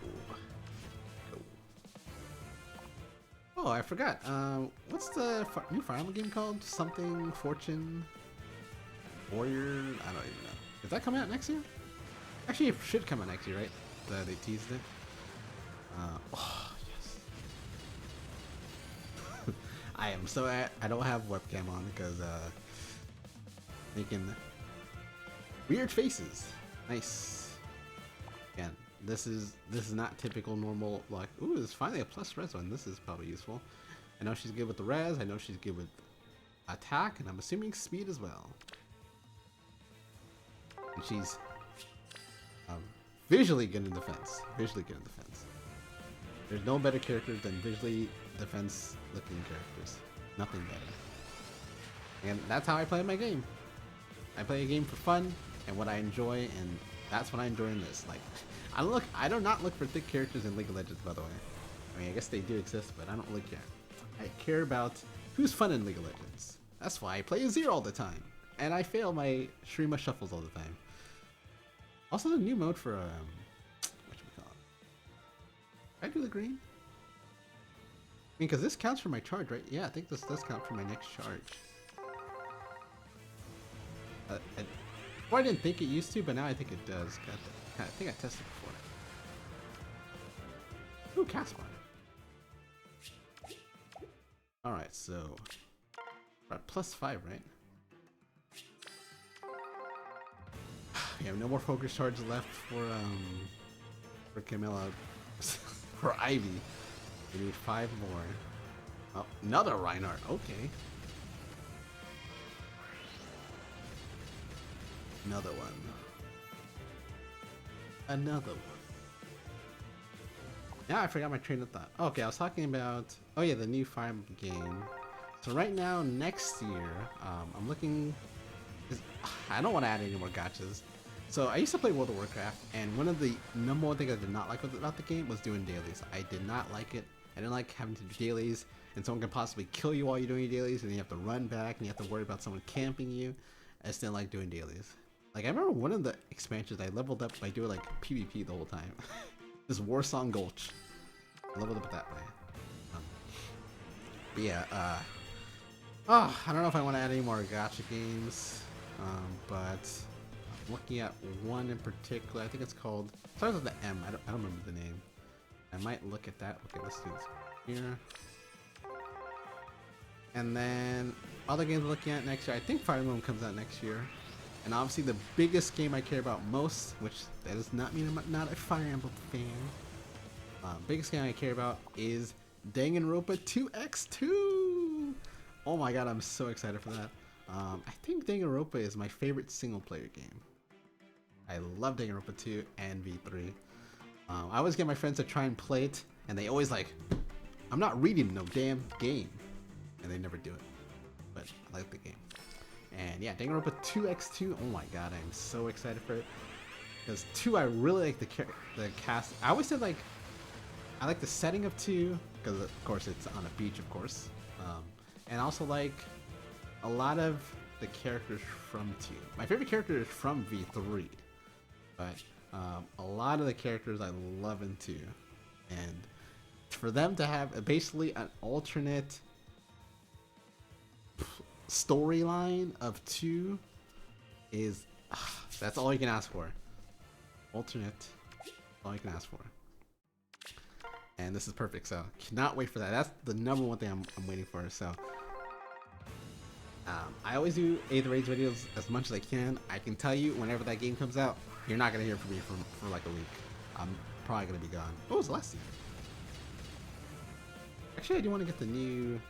Oh, I forgot. What's the new Fire Emblem game called? Something Fortune Warrior? I don't even know. Is that coming out next year? Actually, it should come out next year, right? They teased it. Oh, yes. I am so I don't have webcam on because making weird faces. Nice. Again, this is not typical normal, like, ooh, there's finally a plus res one. This is probably useful. I know she's good with the res, I know she's good with attack, and I'm assuming speed as well. And she's visually good in defense. Visually good in defense. There's no better characters than visually defense looking characters. Nothing better. And that's how I play my game. I play a game for fun and what I enjoy, and that's what I enjoy in this. Like, I do not look for thick characters in League of Legends, by the way. I mean, I guess they do exist, but I don't really care. I care about who's fun in League of Legends. That's why I play Azir all the time, and I fail my Shrima shuffles all the time. Also, the new mode for what should we call it? Can I do the green? I mean, because this counts for my charge, right? Yeah, I think this does count for my next charge. Before I didn't think it used to, but now I think it does. I think I tested before. Ooh, CASPAR. Alright, so we're at +5, right? We have no more focus charges left for Camilla. For Ivy. We need 5 more. Oh, another Reinhardt. Okay. Another one. Another one. Yeah, I forgot my train of thought. Okay, I was talking about, oh yeah, the new Fire Emblem game. So right now, next year, I'm looking, I don't want to add any more gachas. So I used to play World of Warcraft, and one of the number one things I did not like about the game was doing dailies. I did not like it. I didn't like having to do dailies, and someone can possibly kill you while you're doing your dailies, and then you have to run back, and you have to worry about someone camping you. I just didn't like doing dailies. Like, I remember one of the expansions I leveled up by doing like PvP the whole time. This Warsong Gulch. I leveled up that way. But yeah, I don't know if I want to add any more gacha games, but I'm looking at one in particular. I think it's called, it starts with the M. I don't remember the name. I might look at that. Okay, let's do this here. And then other games we're looking at next year. I think Fire Emblem comes out next year. And obviously the biggest game I care about most, which that does not mean I'm not a Fire Emblem fan. Biggest game I care about is Danganronpa 2x2. Oh my god, I'm so excited for that. I think Danganronpa is my favorite single player game. I love Danganronpa 2 and V3. I always get my friends to try and play it, and they always like, I'm not reading no damn game. And they never do it. But I like the game. And yeah, Danganronpa 2x2. Oh my god, I'm so excited for it. Because 2, I really like the cast. I always said like, I like the setting of 2, because of course it's on a beach, of course. And also like a lot of the characters from 2. My favorite character is from V3. But a lot of the characters I love in 2. And for them to have basically an alternate storyline of 2 is that's all you can ask for. Alternate, all you can ask for. And this is perfect, so cannot wait for that. That's the number one thing I'm waiting for. So I always do Eighth Rage videos as much as I can. I can tell you whenever that game comes out, you're not gonna hear from me for like a week. I'm probably gonna be gone. What was last year? Actually, I do want to get the new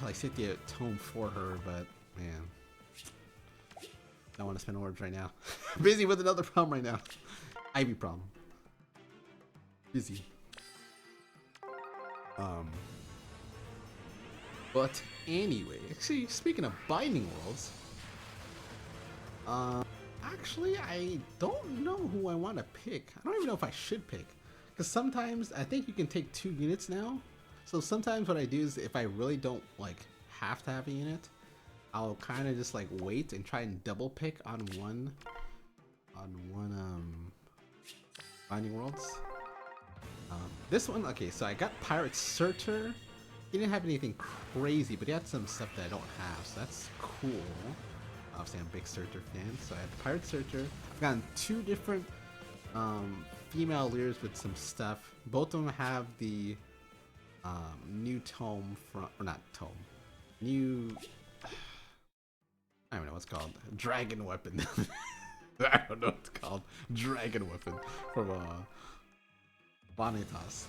like Cynthia tome for her, but man, don't want to spend orbs right now. Busy with another problem right now. Ivy problem. Busy. But anyway, actually, speaking of Binding Worlds, actually, I don't know who I want to pick. I don't even know if I should pick, because sometimes I think you can take 2 units now. So sometimes what I do is if I really don't like have to have a unit, I'll kind of just like wait and try and double pick on one Binding Worlds. This one, okay, so I got Pirate Surtur. He didn't have anything crazy, but he had some stuff that I don't have, so that's cool. Obviously I'm a big Surtur fan, so I have Pirate Surtur. I've gotten 2 different female leaders with some stuff. Both of them have the new tome from, or not tome, new, I don't know what's called, dragon weapon. I don't know what it's called, dragon weapon from Vanitas,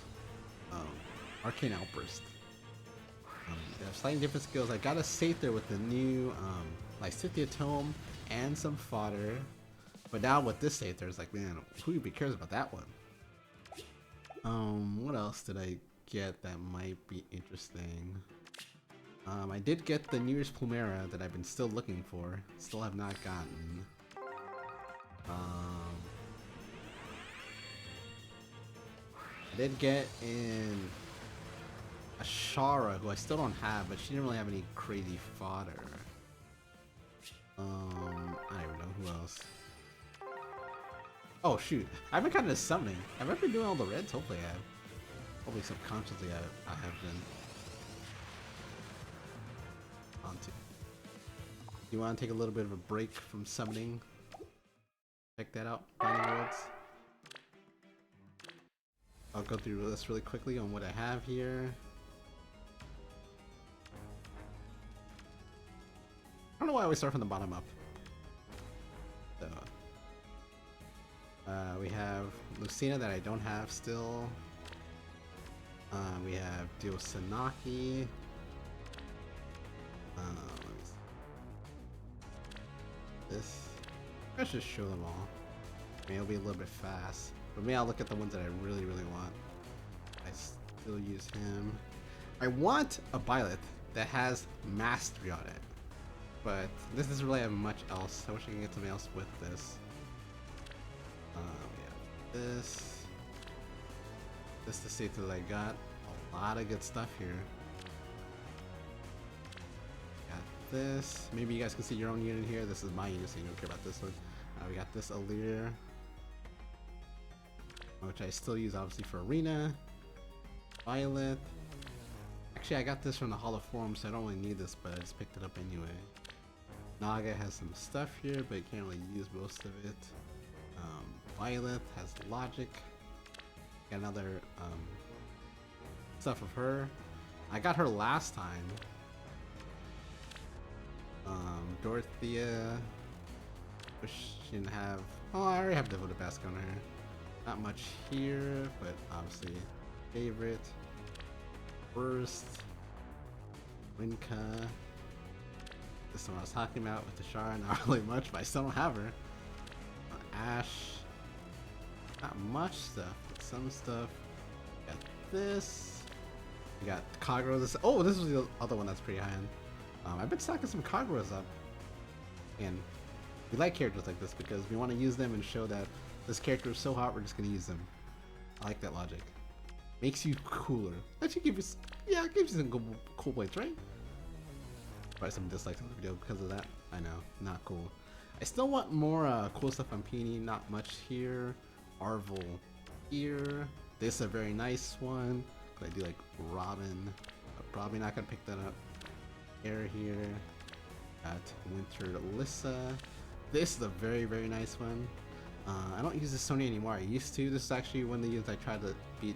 Arcane Outburst. They have slightly different skills. I got a Sather with the new Lysithia tome and some fodder, but now with this Sather, it's like, man, who even cares about that one? What else did I get that might be interesting? I did get the newest Plumera that I've been still looking for. Still have not gotten. I did get in Ashara, who I still don't have, but she didn't really have any crazy fodder. I don't even know who else. Oh shoot, I've been kind of summoning. Have I been doing all the reds? Hopefully I have. Probably subconsciously I have been. Onto. You want to take a little bit of a break from summoning? Check that out, Binding Worlds. I'll go through this really quickly on what I have here. I don't know why I always start from the bottom up. So, we have Lucina that I don't have still. We have Diosanaki. This. I should show them all. I mean, it'll be a little bit fast. But maybe I'll look at the ones that I really, really want. I still use him. I want a Byleth that has Mastery on it. But this doesn't really have much else. I wish I could get something else with this. We have this. This to see that I got a lot of good stuff here. Got this. Maybe you guys can see your own unit here. This is my unit, so you don't care about this one. We got this Alir, which I still use obviously for Arena. Violet. Actually, I got this from the Hall of Form, so I don't really need this, but I just picked it up anyway. Naga has some stuff here, but you can't really use most of it. Violet has Logic. Got another stuff of her. I got her last time. Dorothea. Wish she didn't have. Oh, I already have Devoted Basket on her. Not much here, but obviously favorite. First. Winka. This is what I was talking about with the Shara. Not really much, but I still don't have her. Ash. Not much stuff, but some stuff. Got this. We got Kagura. This. Oh, this was the other one that's pretty high end. I've been stacking some Kaguras up, and we like characters like this because we want to use them and show that this character is so hot we're just gonna use them. I like that logic. Makes you cooler. Actually, give you, yeah, it gives you some cool points, right? Probably some dislikes on the video because of that. I know, not cool. I still want more cool stuff on Peony. Not much here. Arvel here. This is a very nice one. I do like Robin. I'm probably not gonna pick that up. Air here. Got Winter Alyssa. This is a very, very nice one. I don't use this Sony anymore. I used to. This is actually one of the years I tried to beat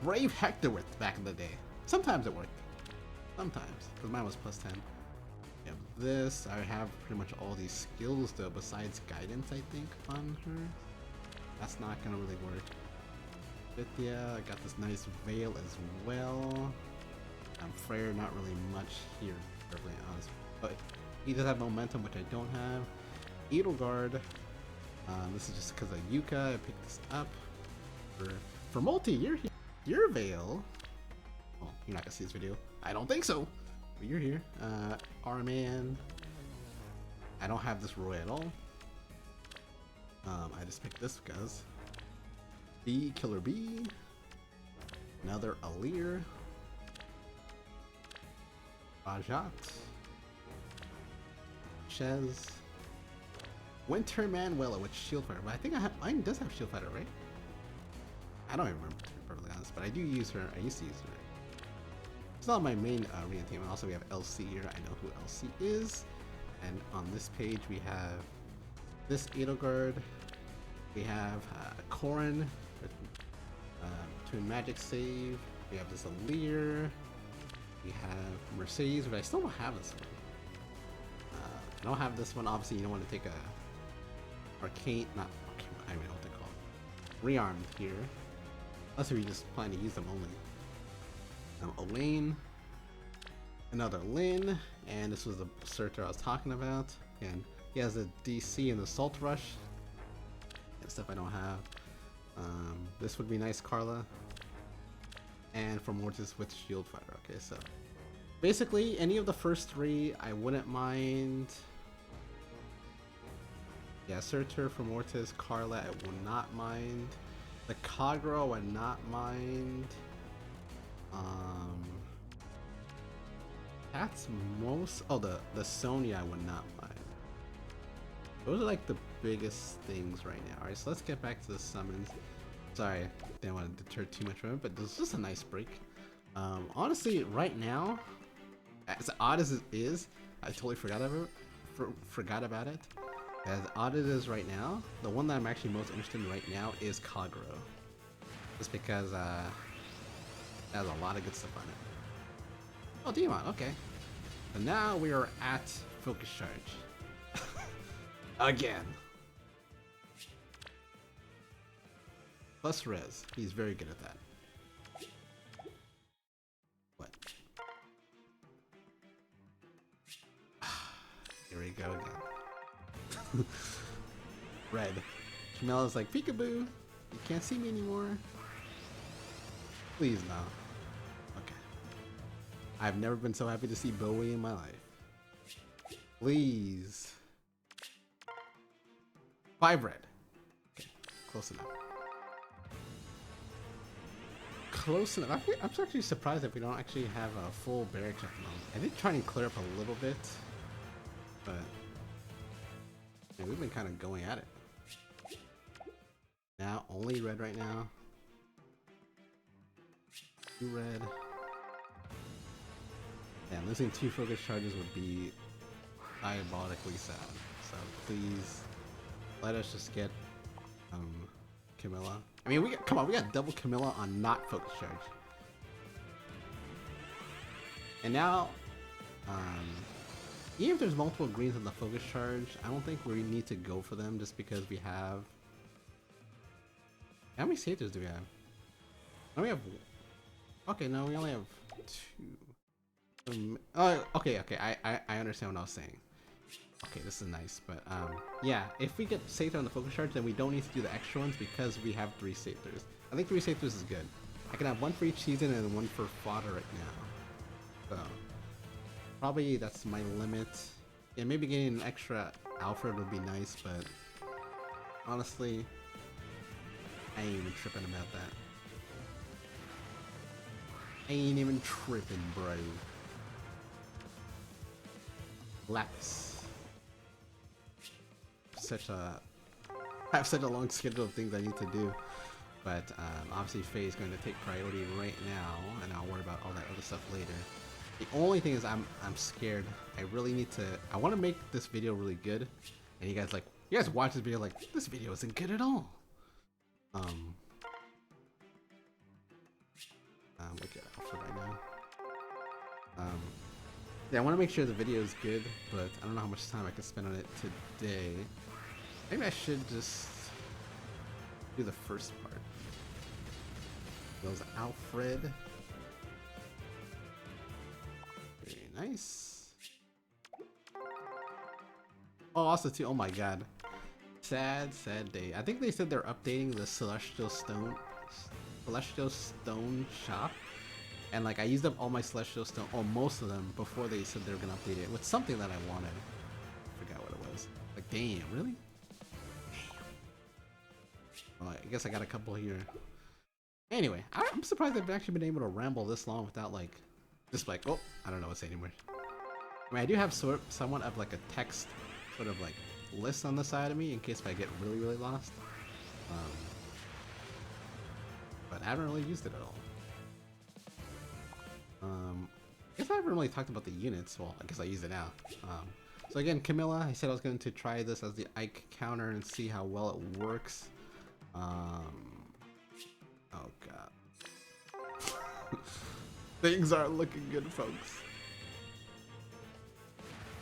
Brave Hector with back in the day. Sometimes it worked. Sometimes. Because mine was plus 10. Yeah, this. I have pretty much all these skills though, besides guidance, I think, on her. That's not gonna really work. Vithya, I got this nice veil as well. Freyr, not really much here, perfectly honest. But he does have momentum, which I don't have. Edelgard. This is just because of Yuka. I picked this up. For Multi, your veil. Oh, you're not gonna see this video. I don't think so. But you're here. Arman. I don't have this Roy at all. I just picked this because B, Killer B. Another Alir. Rajat. Chez. Winter Manuela with Shield Fighter. But I think mine does have Shield Fighter, right? I don't even remember, to be perfectly honest, but I do use her. I used to use her. It's not my main arena team. Also, we have LC here. I know who LC is. And on this page, we have this Edelgard. We have Corrin with Twin Magic Save. We have this Alir. We have Mercedes, but I still don't have this one. I don't have this one. Obviously, you don't want to take a Arcane, not Arcane, I don't know what they're called. Rearmed here. Unless we just plan to use them only. Elaine. Another Lynn. And this was the Surtur I was talking about. And he has a DC and Assault Rush. And stuff I don't have. This would be nice, Carla. And for Mortis with Shield Fighter. Okay, so basically any of the first three I wouldn't mind. Yeah, Surtur for Mortis, Carla I would not mind. The Kagura I would not mind. That's most. Oh, the Sonya I would not mind. Those are like the biggest things right now. Alright, so let's get back to the summons. Sorry, didn't want to deter too much from it, but this is just a nice break. Honestly, right now, as odd as it is, I totally forgot about it. As odd as it is right now, the one that I'm actually most interested in right now is Kagura. Just because it has a lot of good stuff on it. Oh, Demon, okay. And now we are at Focus Charge. Again. Plus res. He's very good at that. What? Here we go again. Red. Camilla's like, peekaboo. You can't see me anymore. Please no. Okay. I've never been so happy to see Bowie in my life. Please. 5 red. Okay. Close enough. Close enough. I'm actually surprised that we don't actually have a full barracks at the moment. I did try and clear up a little bit, but yeah, we've been kind of going at it. Now only red right now. 2 red. Yeah, losing 2 focus charges would be diabolically sad. So please let us just get Camilla. I mean, come on, we got double Camilla on not focus charge. And now, even if there's multiple greens on the focus charge, I don't think we need to go for them just because we have... How many Seiors do we have? No, we have... Okay, no, we only have 2. Okay, I understand what I was saying. Okay, this is nice, but yeah, if we get Seitor on the focus charge, then we don't need to do the extra ones because we have 3 Seitors. I think 3 Seitors is good. I can have 1 for each season and 1 for fodder right now. So, probably that's my limit. Yeah, maybe getting an extra Alfred would be nice, but honestly, I ain't even tripping about that. Ain't even tripping, bro. Lapis. I have such a long schedule of things I need to do, but obviously Faye is going to take priority right now, and I'll worry about all that other stuff later. The only thing is I'm scared. I really need to. I want to make this video really good, and you guys watch this video like this video isn't good at all. Look at Alfred right now. Yeah, I want to make sure the video is good, but I don't know how much time I can spend on it today. Maybe I should just do the first part. Goes Alfred. Very nice. Oh, also too, oh my god. Sad day. I think they said they're updating the Celestial Stone shop. And like I used up all my Celestial Stone, or most of them, before they said they were gonna update it with something that I wanted. I forgot what it was. Like, damn, really? Damn. Well, I guess I got a couple here. Anyway, I'm surprised I've actually been able to ramble this long without like, just like, oh, I don't know what to say anymore. I mean, I do have somewhat of like a text sort of like list on the side of me in case if I get really lost. But I haven't really used it at all. I guess I haven't really talked about the units. Well, I guess I use it now. So again, Camilla, I said I was going to try this as the Ike counter and see how well it works. Oh god. Things aren't looking good, folks.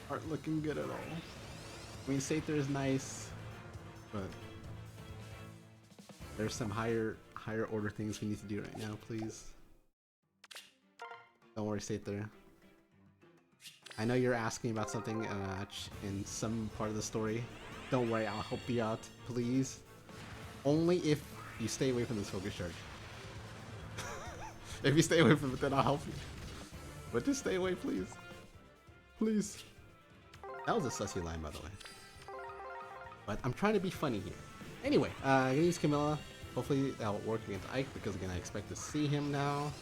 Aren't looking good at all. I mean, Seitor is nice, but there's some higher order things we need to do right now, please. Don't worry, Seitor. I know you're asking about something in some part of the story. Don't worry, I'll help you out, please. Only if you stay away from this focus charge. If you stay away from it, then I'll help you. But just stay away, please. Please. That was a sussy line, by the way. But I'm trying to be funny here. Anyway, I'm gonna use Camilla. Hopefully that'll work against Ike, because again, I expect to see him now.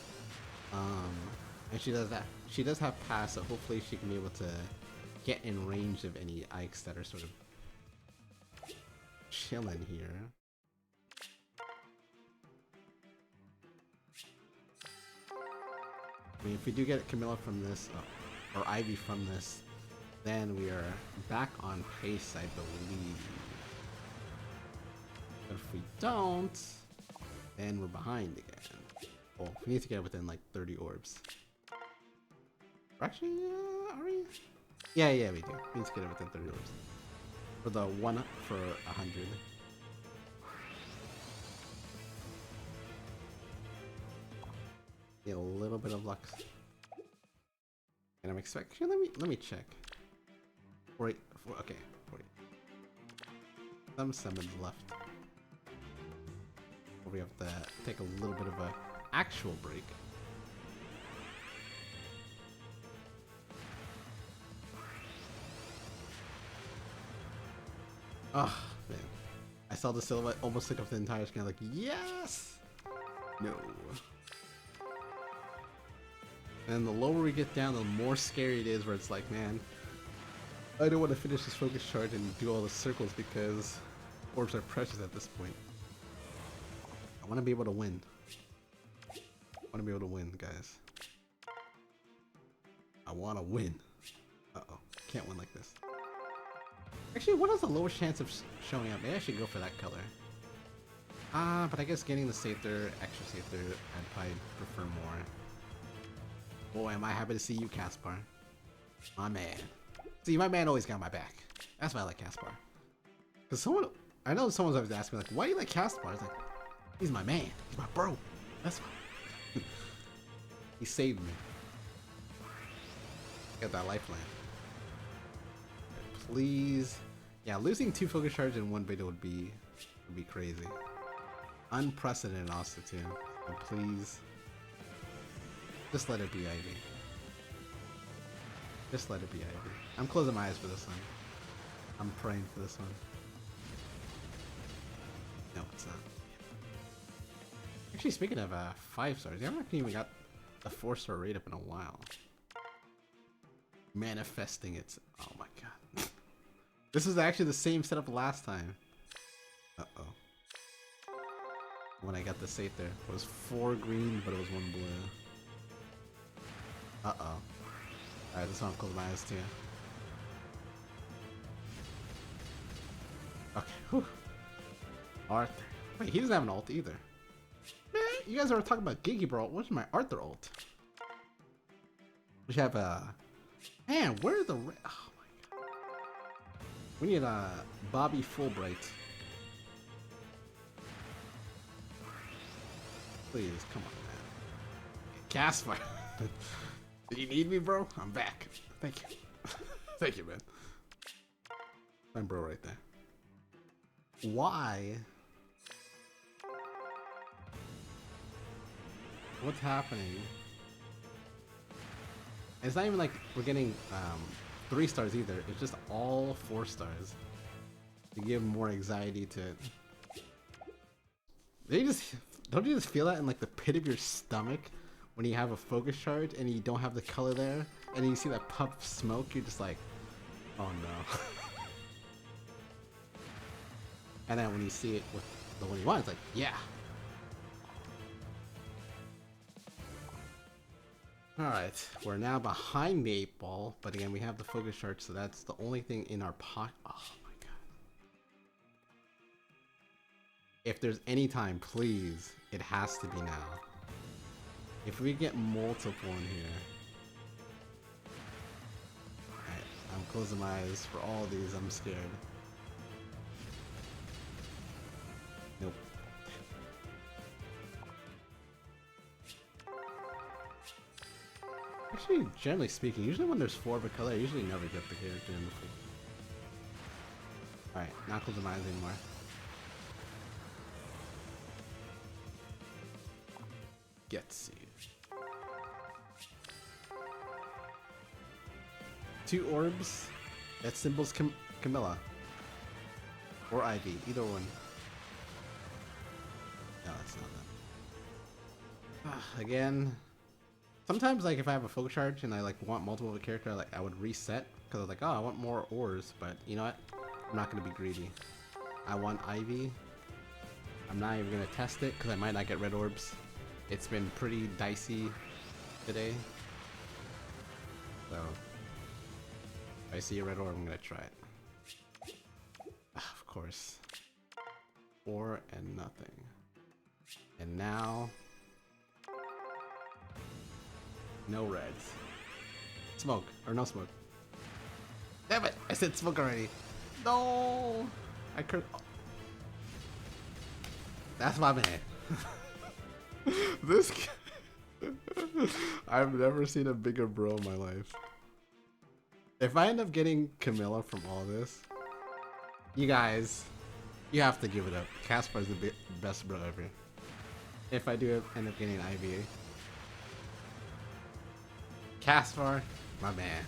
And she does that. She does have pass, so hopefully she can be able to get in range of any Ikes that are sort of chilling here. I mean, if we do get Camilla from this, or Ivy from this, then we are back on pace, I believe. But if we don't, then we're behind again. Well, we need to get within like 30 orbs. Actually, are we? Yeah, we do. We need to get it within 30 orbs. For the 1 for 100. Get a little bit of luck. And I'm expecting. Let me check. 40. Okay, 40. Some summons left. We have to take a little bit of a actual break. Oh man, I saw the silhouette almost took up the entire screen. Like, yes, no. And the lower we get down, the more scary it is. Where it's like, man, I don't want to finish this focus charge and do all the circles because orbs are precious at this point. I want to be able to win. I want to be able to win, guys. I want to win. Uh-oh. Can't win like this. Actually, what is the lowest chance of showing up? Maybe I should go for that color. But I guess getting the Seitor, extra Seitor, I'd probably prefer more. Boy, am I happy to see you, CASPAR. My man. See, my man always got my back. That's why I like CASPAR. Cause I know someone's always asking me like, why do you like CASPAR? It's like, he's my man. He's my bro. That's why. He saved me. Got that lifeline. Please. Yeah, losing 2 focus charges in one video would be crazy. Unprecedented also too. And please. Just let it be Ivy. Just let it be Ivy. I'm closing my eyes for this one. I'm praying for this one. No, it's not. Actually, speaking of 5 stars, I haven't even got a 4-star rate up in a while. Manifesting it. Oh my god. This is actually the same setup last time. Uh-oh. When I got the Seitor, it was 4 green, but it was 1 blue. Uh-oh. Alright, this one I'm closing my eyes to. Okay, whew. Arthur. Wait, he doesn't have an ult either. Man, you guys are talking about Gatekeeper ult. What's my Arthur ult? We should have a... Man, where are the... Oh my god. We need a Bobby Fulbright. Please, come on, man. CASPAR. Do you need me, bro? I'm back. Thank you. Thank you, man. My bro right there. Why? What's happening? It's not even like we're getting 3 stars either. It's just all 4 stars. To give more anxiety to it. Don't you just feel that in like the pit of your stomach when you have a focus charge and you don't have the color there, and then you see that puff of smoke? You're just like, oh no. And then when you see it with the one you want, it's like, yeah. Alright, we're now behind the 8 ball, but again, we have the focus charge, so that's the only thing in our pocket. Oh my god. If there's any time, please, it has to be now. If we get multiple in here. Alright, I'm closing my eyes for all of these, I'm scared. Nope. Actually, generally speaking, usually when there's 4 of a color, I usually never get the character in the full. Alright, not closing my eyes anymore. Get seed. 2 orbs. That symbols Camilla. Or Ivy, either one. No, that's not that. Again. Sometimes, like, if I have a focus charge and I like want multiple of a character, I would reset because I was like, oh, I want more ores. But you know what? I'm not gonna be greedy. I want Ivy. I'm not even gonna test it because I might not get red orbs. It's been pretty dicey today. So, if I see a red orb, I'm gonna try it. Of course. 4 and nothing. And now, no reds. Smoke, or no smoke. Damn it! I said smoke already. No! I could. Oh. That's my man. This I've never seen a bigger bro in my life. If I end up getting Camilla from all this, you guys, you have to give it up. CASPAR is the best bro ever. If I do end up getting Ivy, CASPAR, my man.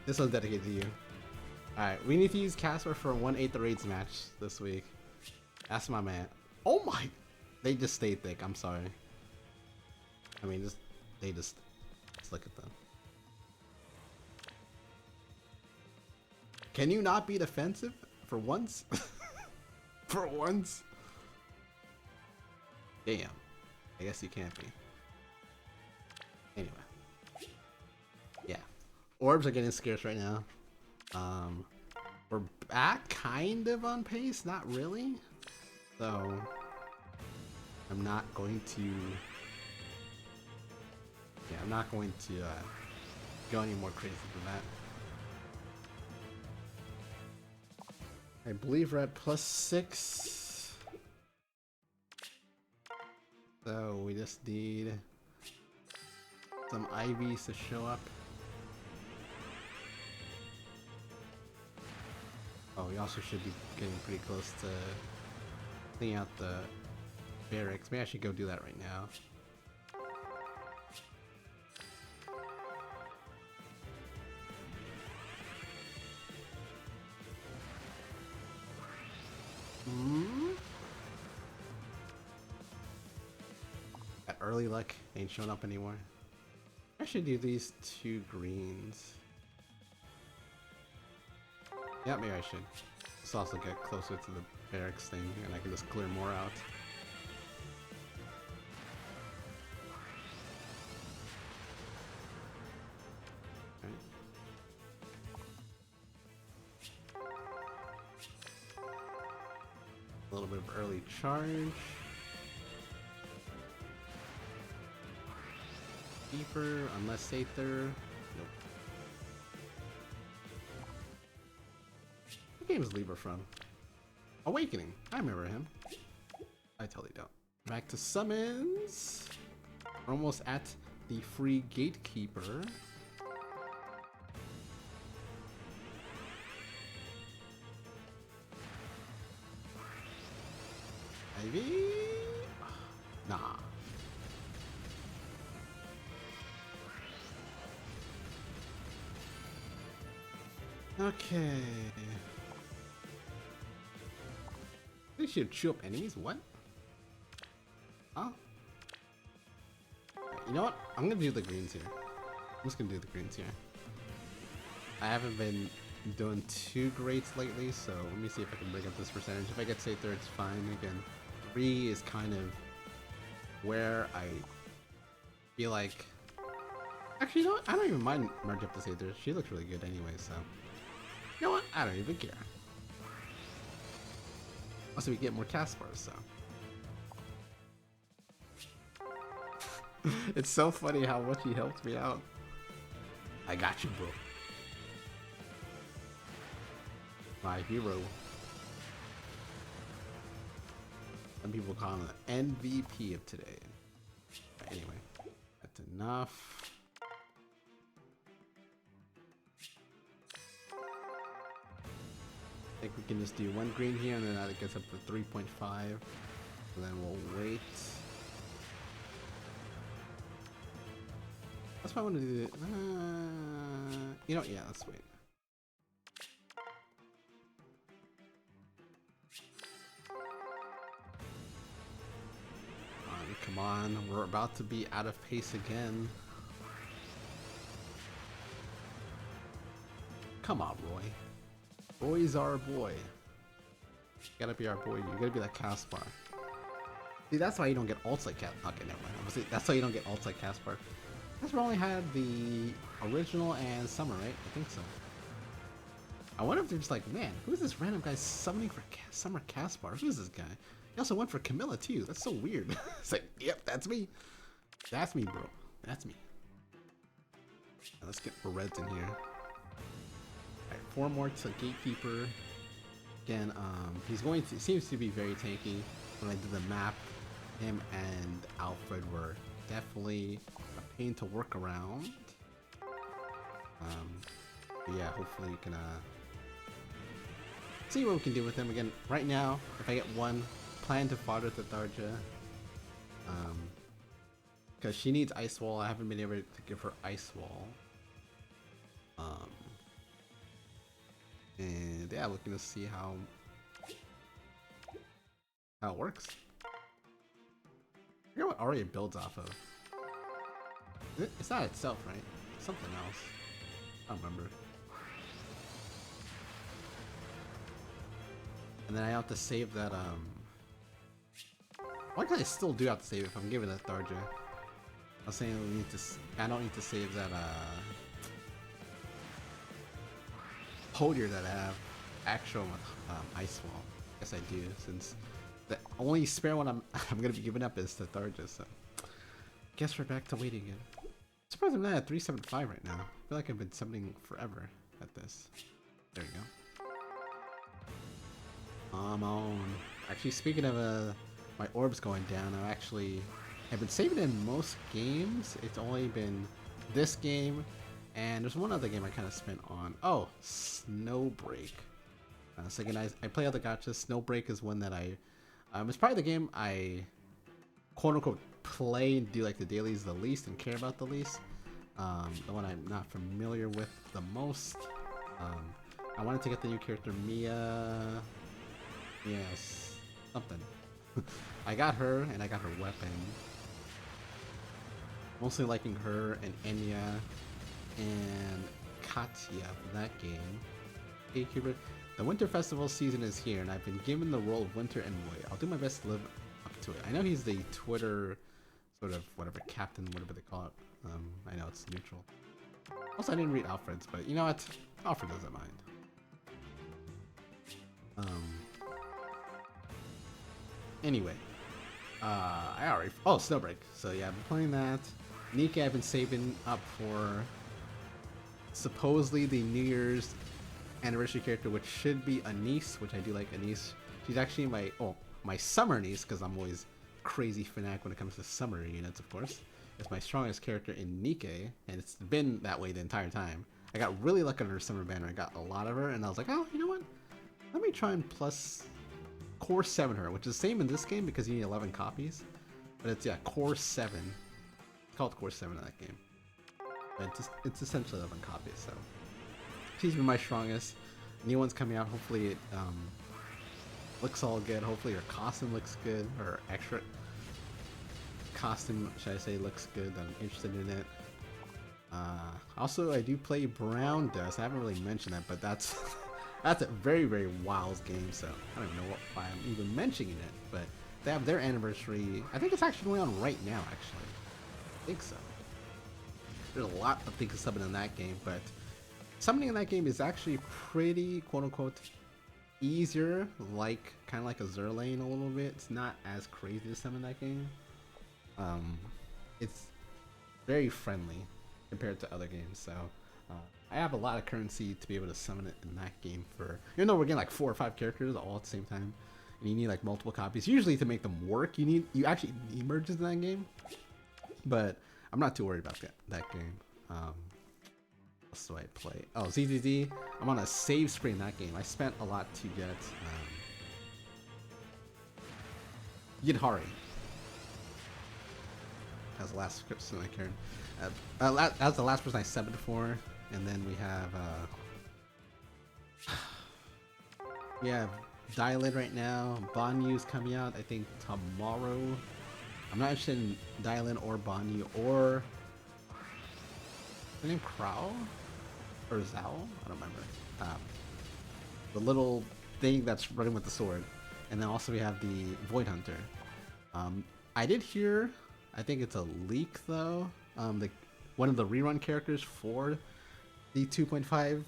This one's dedicated to you. Alright, we need to use CASPAR for a 1/8 the raids match this week. That's my man. Oh my! They just stayed thick, I'm sorry. I mean, just look at them. Can you not be defensive for once? For once? Damn. I guess you can't be. Anyway. Yeah. Orbs are getting scarce right now. We're back kind of on pace, not really. So I'm not going to. Yeah, I'm not going to go any more crazy than that. I believe we're at +6. So we just need some IVs to show up. Oh, we also should be getting pretty close to cleaning out the barracks. Maybe I should go do that right now. That early luck ain't showing up anymore. I should do these 2 greens. Yeah, maybe I should. Let's also get closer to the barracks thing and I can just clear more out. A little bit of early charge. Gatekeeper, unless Seiors. Nope. What game is Libra from? Awakening. I remember him. I totally don't. Back to summons. We're almost at the free Gatekeeper. Ivy? Nah. Okay. They should chew up enemies? What? Huh? You know what? I'm gonna do the greens here. I'm just gonna do the greens here. I haven't been doing too great lately, so let me see if I can bring up this percentage. If I get say third, it's fine. Again, 3 is kind of where I feel like. Actually, you know what? I don't even mind merge up to say third. She looks really good anyway, so. You know what? I don't even care. Also, we get more CASPAR, so. It's so funny how much he helped me out. I got you, bro. My hero. Some people call him the MVP of today. But anyway, that's enough. I think we can just do 1 green here, and then that gets up to 3.5. And then we'll wait. That's why I want to do it. You know, yeah, let's wait. Come on, we're about to be out of pace again. Come on, Roy. Roy's our boy. You gotta be our boy. You gotta be like CASPAR. See, that's why you don't get ults like CASPAR. Okay, never mind. That's why you don't get ults like CASPAR. CASPAR only had the original and summer, right? I think so. I wonder if they're just like, man, who's this random guy summoning for summer CASPAR? Who's this guy? He also went for Camilla too. That's so weird. It's like, yep, that's me. That's me, bro. That's me. Now let's get for reds in here. Alright, 4 more to Gatekeeper. Again, he seems to be very tanky. When I did the map, him and Alfred were definitely a pain to work around. But yeah, hopefully we can see what we can do with him. Again, right now, if I get 1, plan to fodder Tharja. Because she needs Ice Wall. I haven't been able to give her Ice Wall. And yeah, looking to see how it works. I forget what Arya builds off of. It's not itself, right? It's something else. I don't remember. And then I have to save that, why can't I still do have to save it if I'm giving that Tharja? I was saying I don't need to save that, Hodier that I have actual with Ice Wall. Guess I do, since The only spare one I'm gonna be giving up is the Thargus, so guess we're back to waiting again. I'm surprised I'm not at 375 right now. I feel like I've been summoning forever at this. There we go. I'm on. Actually, speaking of my orbs going down, I've been saving in most games. It's only been this game, and there's one other game I kind of spent on. Oh, Snowbreak. So again, I play other gachas. Snowbreak is one that it's probably the game I quote unquote play and do like the dailies the least and care about the least. The one I'm not familiar with the most. I wanted to get the new character Mia. Yes, something. I got her and I got her weapon. Mostly liking her and Enya and Katya for that game. Gatekeeper. The Winter Festival season is here, and I've been given the role of Winter Envoy. I'll do my best to live up to it. I know he's the Twitter sort of whatever captain, whatever they call it. I know it's neutral. Also, I didn't read Alfred's, but you know what? Alfred doesn't mind. Anyway, Snowbreak. So yeah, I've been playing that. Nika, I've been saving up for supposedly the New Year's anniversary character, which should be Anise, which I do like Anise. She's actually my summer niece, because I'm always crazy fanatic when it comes to summer units, of course. It's my strongest character in Nikke, and it's been that way the entire time. I got really lucky on her summer banner. I got a lot of her, and I was like, oh, you know what? Let me try and plus Core 7 her, which is the same in this game because you need 11 copies. But it's, yeah, Core 7. It's called Core 7 in that game. But it's essentially 11 copies, so. She's been my strongest. New one's coming out. Hopefully it looks all good. Hopefully her costume looks good. Or extra costume, should I say, looks good. I'm interested in it. Also, I do play Brown Dust. I haven't really mentioned that, but that's that's a very, very wild game, so I don't even know why I'm even mentioning it, but they have their anniversary. I think it's actually going on right now, actually. I think so. There's a lot of things summoning in that game, but summoning in that game is actually pretty, quote-unquote, easier, like, kind of like a Zerlane a little bit. It's not as crazy to summon that game. It's very friendly compared to other games, so I have a lot of currency to be able to summon it in that game for, even though we're getting like 4 or 5 characters all at the same time, and you need like multiple copies. Usually to make them work, you actually need merges in that game, but I'm not too worried about that game. What else do I play? Oh, ZZZ. I'm on a save spree in that game. I spent a lot to get Hari. As the last person I cared. That's the last person I summoned for, and then we have Dialid right now. Banyu's coming out, I think tomorrow. I'm not interested in Dialid or Banyu or the name Crow or Zao. I don't remember. The little thing that's running with the sword, and then also we have the Void Hunter. I did hear. I think it's a leak though. One of the rerun characters for the 2.5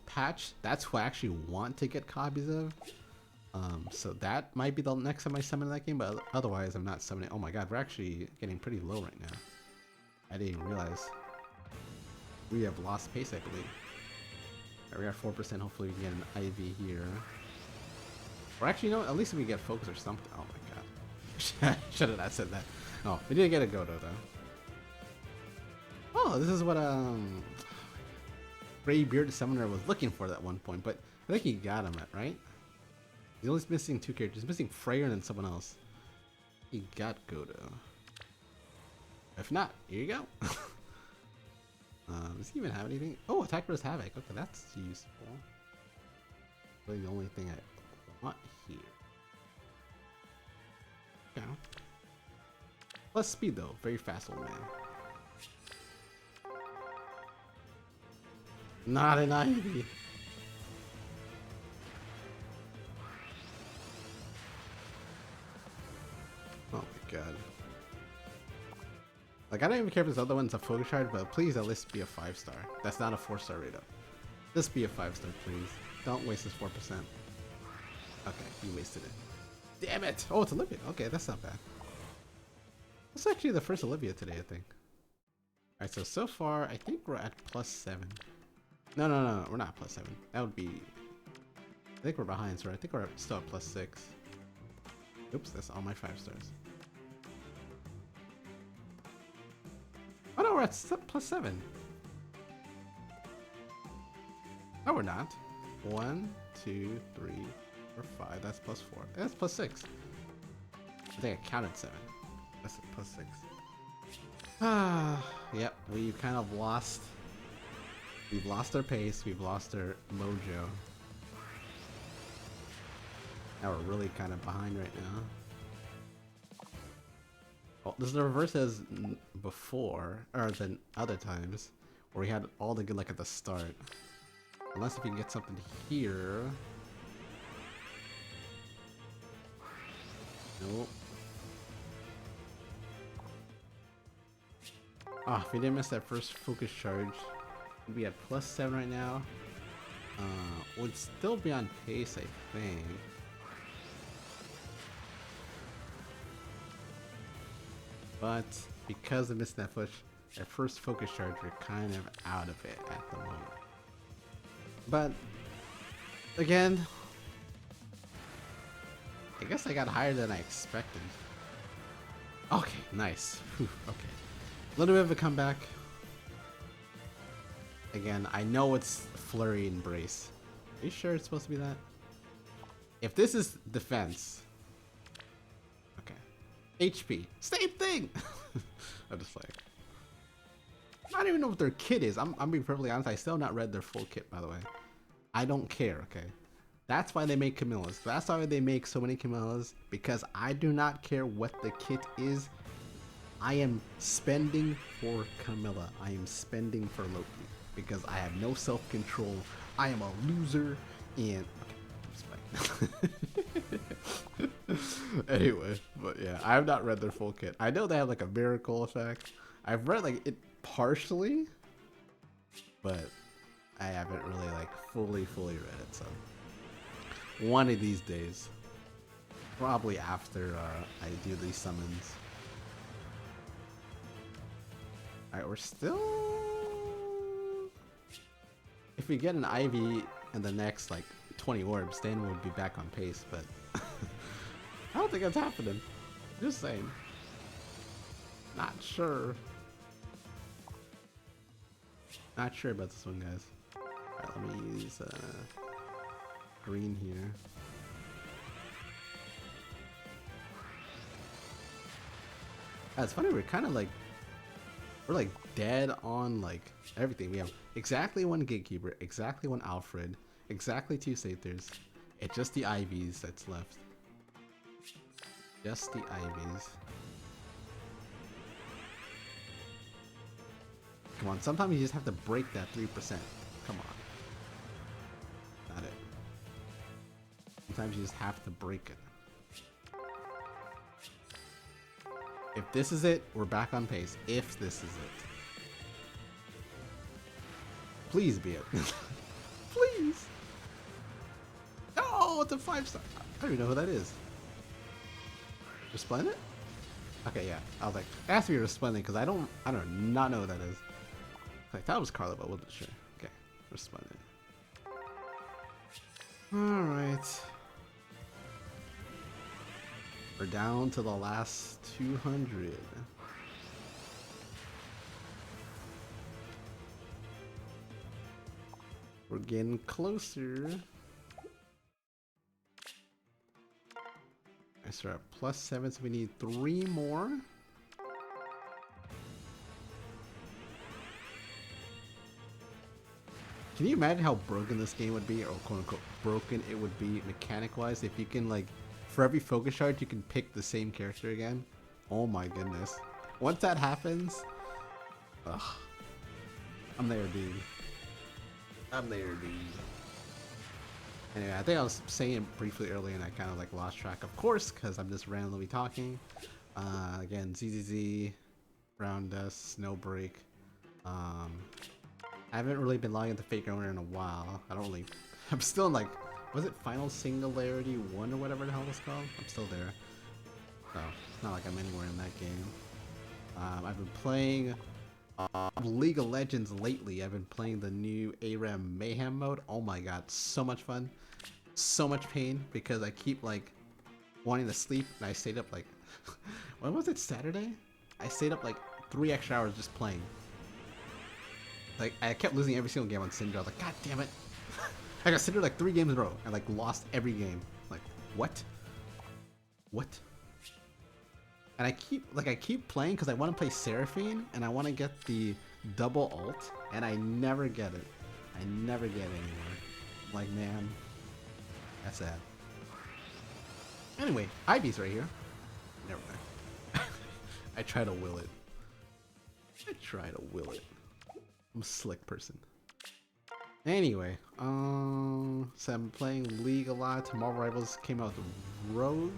patch. That's who I actually want to get copies of. So that might be the next time I summon that game, but otherwise I'm not summoning. Oh my god, we're actually getting pretty low right now. I didn't even realize. We have lost pace, I believe. Right, we are 4%. Hopefully we get an IV here. Or actually, no, at least we get focus or something. Oh my god. Should have not said that. Oh, we didn't get a Godo though. Oh, this is what Gray Bearded Summoner was looking for at one point, but I think he got him right? He's only missing 2 characters. He's missing Freyr and then someone else. He got Godo. If not, here you go. Does he even have anything? Oh, Attack vs Havoc. Okay, that's useful. Really the only thing I want here. Okay. Plus speed though. Very fast old man. Not an Ivy. Oh my god. Like, I don't even care if this other one's a focus shard, but please at least be a 5-star. That's not a 4-star rate up. Just be a 5-star, please. Don't waste this 4%. Okay, you wasted it. Damn it! Oh, it's Olivia. Okay, that's not bad. That's actually the first Olivia today, I think. Alright, so far, I think we're at +7. No, we're not +7. That would be... I think we're behind, so I think we're still at +6. Oops, that's all my 5 stars. Oh no, we're at +7. No, we're not. 1, 2, 3, 4, 5. That's +4. That's +6. I think I counted 7. That's +6. Ah, yep. We've kind of lost. We've lost our pace. We've lost our mojo. Now we're really kind of behind right now. Well, this is the reverse as before, or than other times, where we had all the good luck at the start. Unless if we can get something here. Nope. Ah, if we didn't miss that first focus charge, we'd be at +7 right now. Would still be on pace, I think. But because of missing that first focus charge, we're kind of out of it at the moment. But again, I guess I got higher than I expected. Okay, nice. Whew, okay. A little bit of a comeback. Again, I know it's Flurry and Brace. Are you sure it's supposed to be that? If this is defense... Okay. HP. Same thing! I'm just like... I don't even know what their kit is. I'm being perfectly honest. I still have not read their full kit, by the way. I don't care, okay? That's why they make Camillas. That's why they make so many Camillas. Because I do not care what the kit is. I am spending for Camilla. I am spending for Loki. Because I have no self-control. I am a loser. And... Okay, anyway, but yeah, I have not read their full kit. I know they have like a miracle effect. I've read like it partially, but I haven't really like fully read it. So one of these days, probably after I do these summons. Alright, we're still... If we get an Ivy in the next like 20 orbs, then we'll be back on pace, but I don't think that's happening. Just saying. Not sure. Not sure about this one, guys. Alright, let me use green here. That's funny, we're kind of like... We're like dead on like everything. We have exactly one Gatekeeper, exactly one Alfred, exactly 2 Seiors. It's just the Ivies that's left. Just the Ivies. Come on, sometimes you just have to break that 3%. Come on. Not it. Sometimes you just have to break it. If this is it, we're back on pace. If this is it. Please be it. Please! Oh, it's a 5-star. I don't even know who that is. Resplendent? Okay, yeah. I was like, it has to be Resplendent because I do not know who that is. I thought it was Carla, but wasn't sure. Okay, Resplendent. Alright. We're down to the last 200. We're getting closer. I start at +7, so we need 3 more. Can you imagine how broken this game would be, or quote unquote broken it would be mechanic wise, if you can like, for every focus charge you can pick the same character again? Oh my goodness. Once that happens, ugh. I'm there, dude. I'm there, dude. Anyway, I think I was saying it briefly earlier and I kind of like lost track, of course, because I'm just randomly talking. Again, ZZZ, Brown Dust, Snowbreak. I haven't really been logging into Fake Owner in a while. I'm still in like Was it Final Singularity 1 or whatever the hell it's called? I'm still there. So, it's not like I'm anywhere in that game. I've been playing League of Legends lately. I've been playing the new ARAM Mayhem mode. Oh my god, so much fun. So much pain because I keep like wanting to sleep and I stayed up like when was it, Saturday? I stayed up like 3 extra hours just playing. Like I kept losing every single game on Cinder. I was like, god damn it. I got Cinder like 3 games in a row. I like lost every game. Like, what? What? And I keep playing because I want to play Seraphine and I want to get the double ult and I never get it. I never get it anymore. Like, man, that's sad. Anyway, Ivy's right here. Never mind. I try to will it. I try to will it. I'm a slick person. Anyway, so I'm playing League a lot. Tomorrow Rivals came out with Rogue,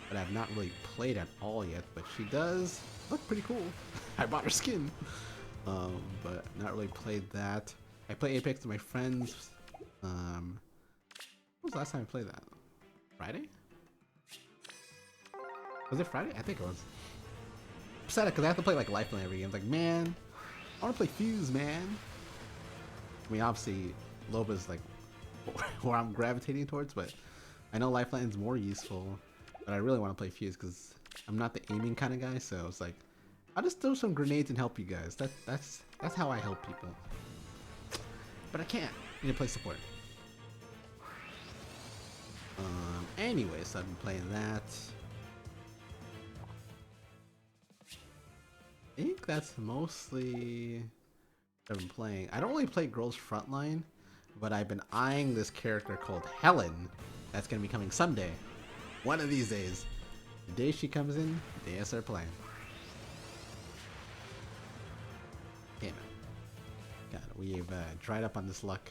but I've not really played at all yet. But she does look pretty cool. I bought her skin, but not really played that. I play Apex with my friends. When was the last time I played that? Friday? Was it Friday? I think it was. I'm sad because I have to play like Lifeline every game. Like, man, I want to play Fuse, man. I mean, obviously, Loba is like where I'm gravitating towards, but I know Lifeline's more useful. But I really want to play Fuse because I'm not the aiming kind of guy, so it's like I'll just throw some grenades and help you guys. That's how I help people. But I can't. I need to play support. Anyway, so I've been playing that. I think that's mostly what I've been playing. I don't really play Girls Frontline, but I've been eyeing this character called Helen that's going to be coming someday. One of these days. The day she comes in, the day I start playing. Damn it. God, we've dried up on this luck.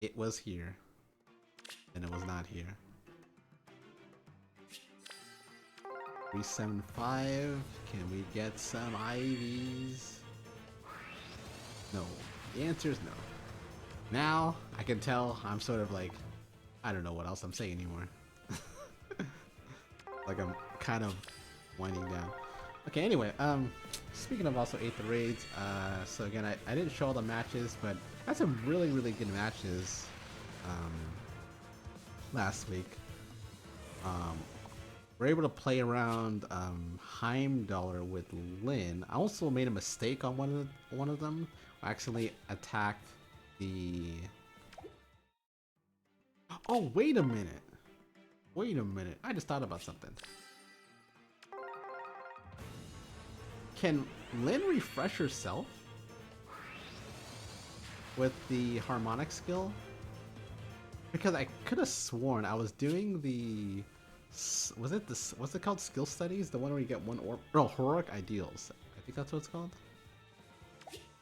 It was here. And it was not here. 375. Can we get some IVs? No. The answer is no. Now, I can tell I'm sort of like, I don't know what else I'm saying anymore. Like I'm kind of winding down. Okay, anyway, speaking of also 8th raids, so again, I didn't show all the matches, but I had some really, really good matches last week. We're able to play around Heimdallr with Lynn. I also made a mistake on one of them. I accidentally attacked the... Oh, wait a minute. Wait a minute. I just thought about something. Can Lynn refresh herself with the harmonic skill? Because I could have sworn I was doing the... Was it this? What's it called? Skill studies? The one where you get one orb? No, heroic ideals. I think that's what it's called.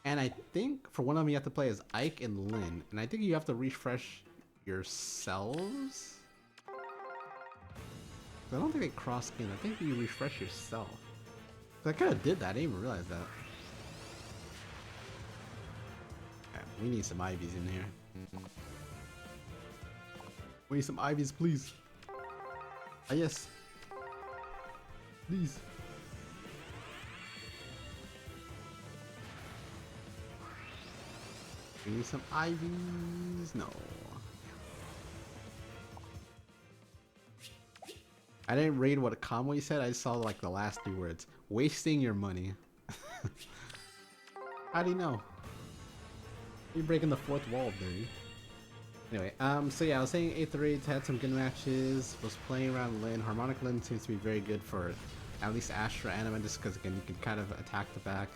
And I think for one of them you have to play as Ike and Lynn, and I think you have to refresh yourselves. I don't think they cross skin. I think you refresh yourself. I kind of did that. I didn't even realize that. Okay, we need some IVs in here. We need some IVs, please. Ah, yes. Please. We need some IVs. No. I didn't read what Conway said. I saw like the last 3 words. Wasting your money. How do you know? You're breaking the 4th wall, dude. Anyway, so yeah, I was saying 8th raids had some good matches. Was playing around Lynn. Harmonic Lynn seems to be very good for at least Astra Anima, just because again you can kind of attack the back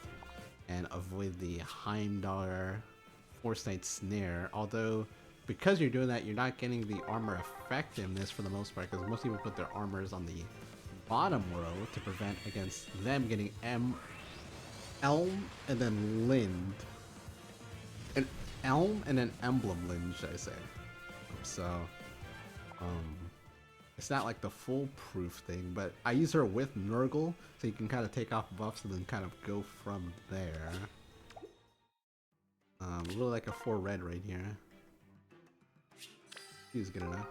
and avoid the Heimdallr Force Knight snare. Although, because you're doing that, you're not getting the armor effectiveness for the most part, because most people put their armors on the bottom row to prevent against them getting Elm and then Lind. An Elm and an Emblem Lind, should I say. So, it's not like the foolproof thing, but I use her with Nurgle, so you can kind of take off buffs and then kind of go from there. Really like a 4 red right here. He was good enough.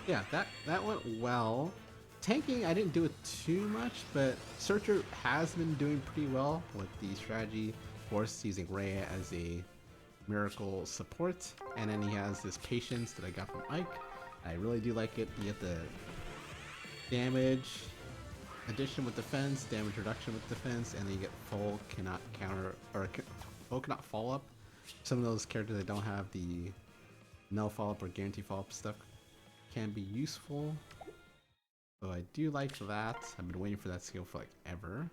Yeah, that went well. Tanking, I didn't do it too much, but Searcher has been doing pretty well with the strategy. Of course, using Rhea as a miracle support, and then he has this patience that I got from Ike. I really do like it. You get the damage addition with defense, damage reduction with defense, and then you get full cannot counter or full cannot follow up. Some of those characters that don't have the no follow up or guarantee follow up stuff can be useful. So I do like that. I've been waiting for that skill for like ever.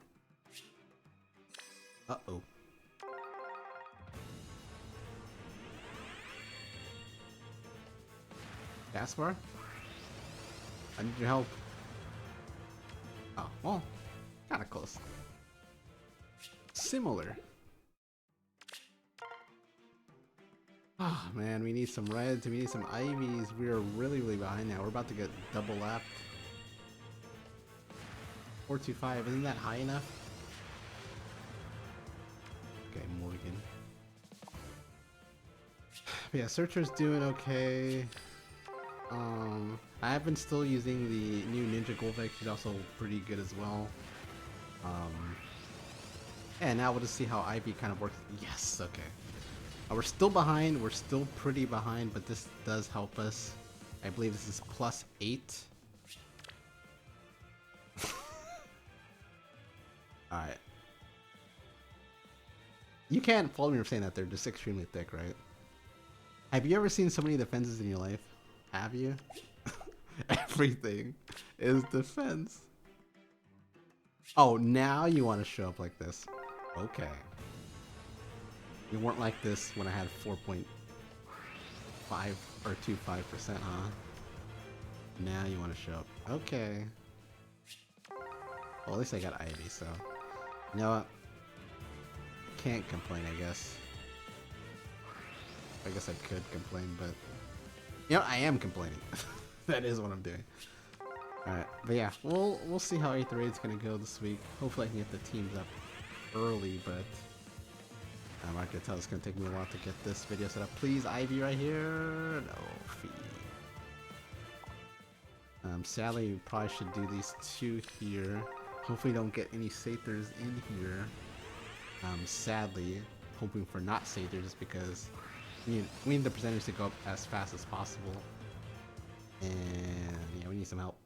Uh-oh. CASPAR? I need your help. Oh, well, kinda close. Similar. Oh man, we need some reds, we need some ivies. We are really behind now. We're about to get double lapped. 425, isn't that high enough? Okay, Morgan. But yeah, Searcher's doing okay. I have been still using the new Ninja Golvek. She's also pretty good as well. And now we'll just see how Ivy kind of works. Yes, okay. We're still behind. We're still pretty behind, but this does help us. I believe this is +8. Alright. You can't fault me for saying that they're just extremely thick, right? Have you ever seen so many defenses in your life? Have you? Everything is defense. Oh, now you want to show up like this. Okay. You weren't like this when I had 4.5 or 25%, huh? Now you want to show up. Okay. Well, at least I got Ivy, so... You know what? Can't complain, I guess. I guess I could complain, but... You know, I am complaining. That is what I'm doing. Alright, but yeah, we'll see how 8th raid's gonna go this week. Hopefully I can get the teams up early, but... I can tell it's gonna take me a while to get this video set up. Please, Ivy right here. No fee. Sadly, we probably should do these two here. Hopefully, don't get any Satyrs in here. Sadly, hoping for not Satyrs just because we need the percentage to go up as fast as possible. And yeah, we need some help.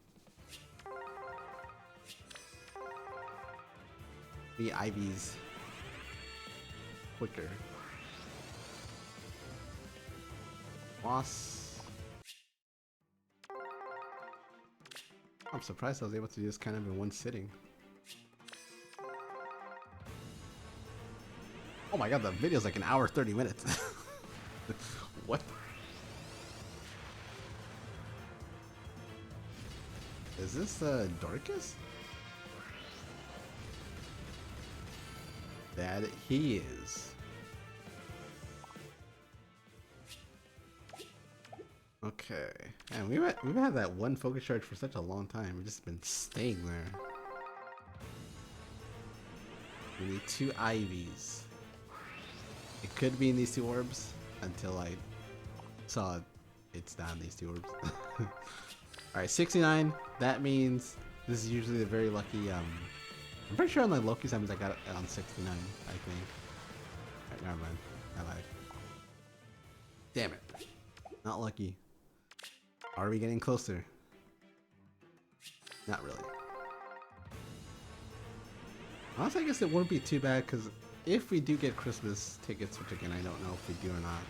The Ivies quicker. Boss. I'm surprised I was able to do this kind of in one sitting. Oh my god, the video's like an hour 30 minutes. What? Is this Dorcas? That he is. Okay, and we've had that one focus charge for such a long time. We've just been staying there. We need 2 Ivies. It could be in these 2 orbs until I saw it's down these 2 orbs. Alright, 69. That means this is usually the very lucky. I'm pretty sure on the Loki summons I got it on 69, I think. Alright, never mind. I lied. Damn it. Not lucky. Are we getting closer? Not really. Honestly, I guess it won't be too bad because if we do get Christmas tickets, which again I don't know if we do or not,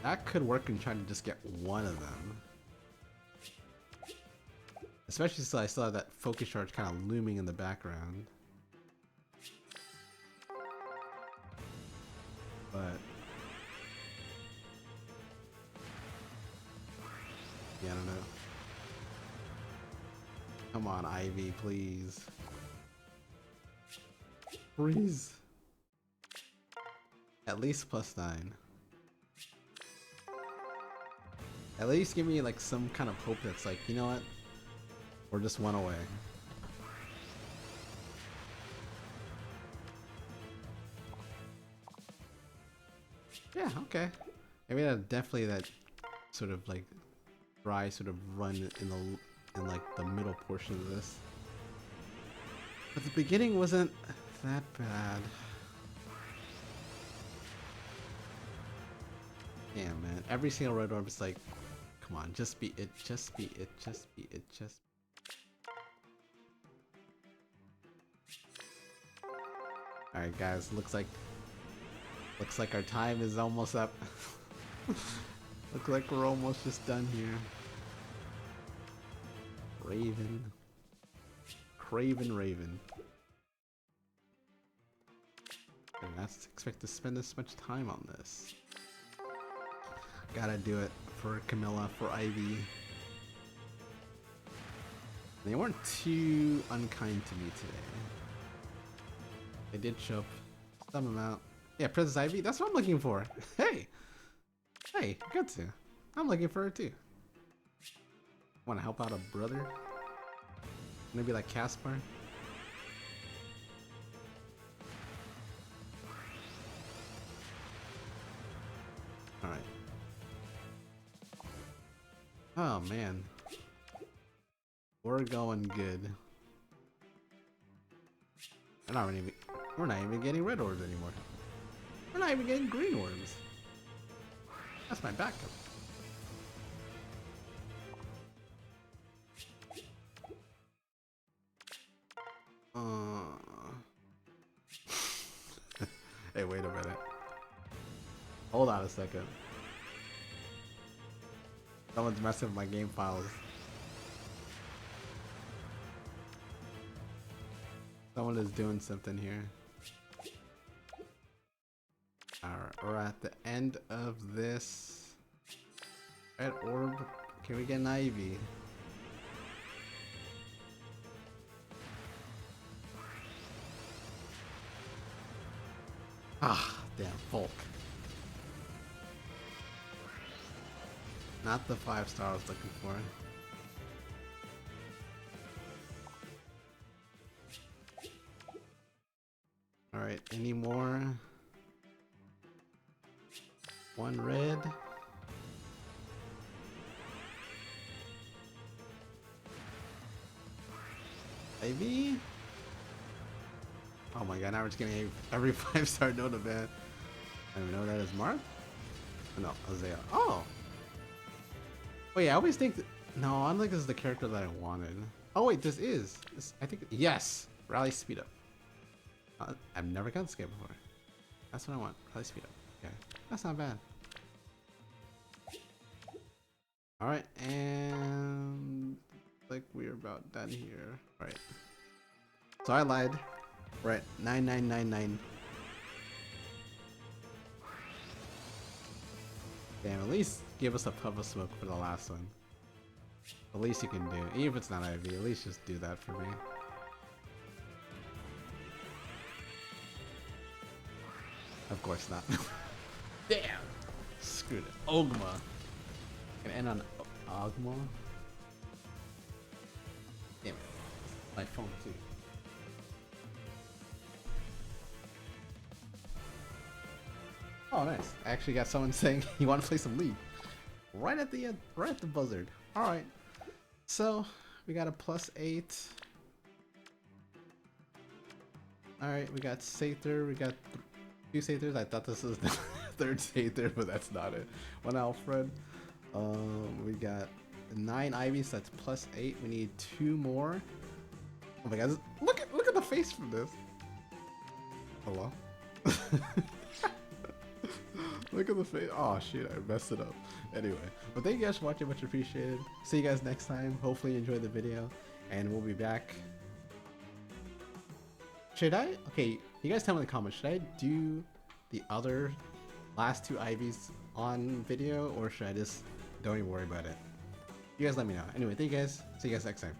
that could work in trying to just get one of them. Especially since I still have that focus charge kind of looming in the background. But yeah, I don't know. Come on, Ivy, please. Please. At least +9. At least give me like some kind of hope that's like, you know what? We're just one away. Yeah. okay. I mean, definitely that sort of like dry sort of run in like the middle portion of this. But the beginning wasn't that bad. Damn, man. Every single red orb is like, come on, just be it, just be it, just be it, just. Alright guys, looks like our time is almost up. Looks like we're almost just done here. Raven. Raven. I did not expect to spend this much time on this. Gotta do it for Camilla, for Ivy. They weren't too unkind to me today. They did show up some amount. Yeah, Princess Ivy, that's what I'm looking for. Hey! Hey, good to. I'm looking for her too. Want to help out a brother? Maybe like CASPAR? Alright. Oh man. We're going good. We're not even getting red orbs anymore. We're not even getting green orbs. That's my backup. Hey, wait a minute. Hold on a second. Someone's messing with my game files. Someone is doing something here. Alright, we're at the end of this. Red orb. Can we get an Ivy? Ah, damn, Volk. Not the 5-star I was looking for. Alright, any more? One red. Ivy? Oh my god, now we're just getting every 5-star Nota man. I don't even know what that is. Marth? No, Isaiah. Oh! Wait, I always think that. No, I don't think this is the character that I wanted. Oh wait, this is. I think. Yes! Rally speed up. I've never gotten scale before. That's what I want. Rally speed up. Okay. That's not bad. Alright, and like we're about done here. Alright. So I lied. We're at 9999. Damn, at least give us a puff of smoke for the last one. The least you can do. Even if it's not IV, at least just do that for me. Of course not. Damn! Screwed it. Ogma. Gonna end on Ogma. Damn it. My phone too. Oh nice. I actually got someone saying you want to play some League. Right at the end, right at the buzzard. Alright. So, we got a +8. Alright, we got Sather, we got 2 Sathers. I thought this was the 3rd Sather, but that's not it. 1 Alfred. We got 9 Ivies, that's +8. We need 2 more. Oh my god, look at the face from this. Hello? Look at the face. Oh shit, I messed it up. Anyway, but thank you guys for watching, much appreciated. See you guys next time. Hopefully you enjoyed the video, and we'll be back. Should I? Okay, you guys tell me in the comments, should I do the other last 2 Ivies on video, or should I just don't even worry about it? You guys let me know. Anyway, thank you guys. See you guys next time.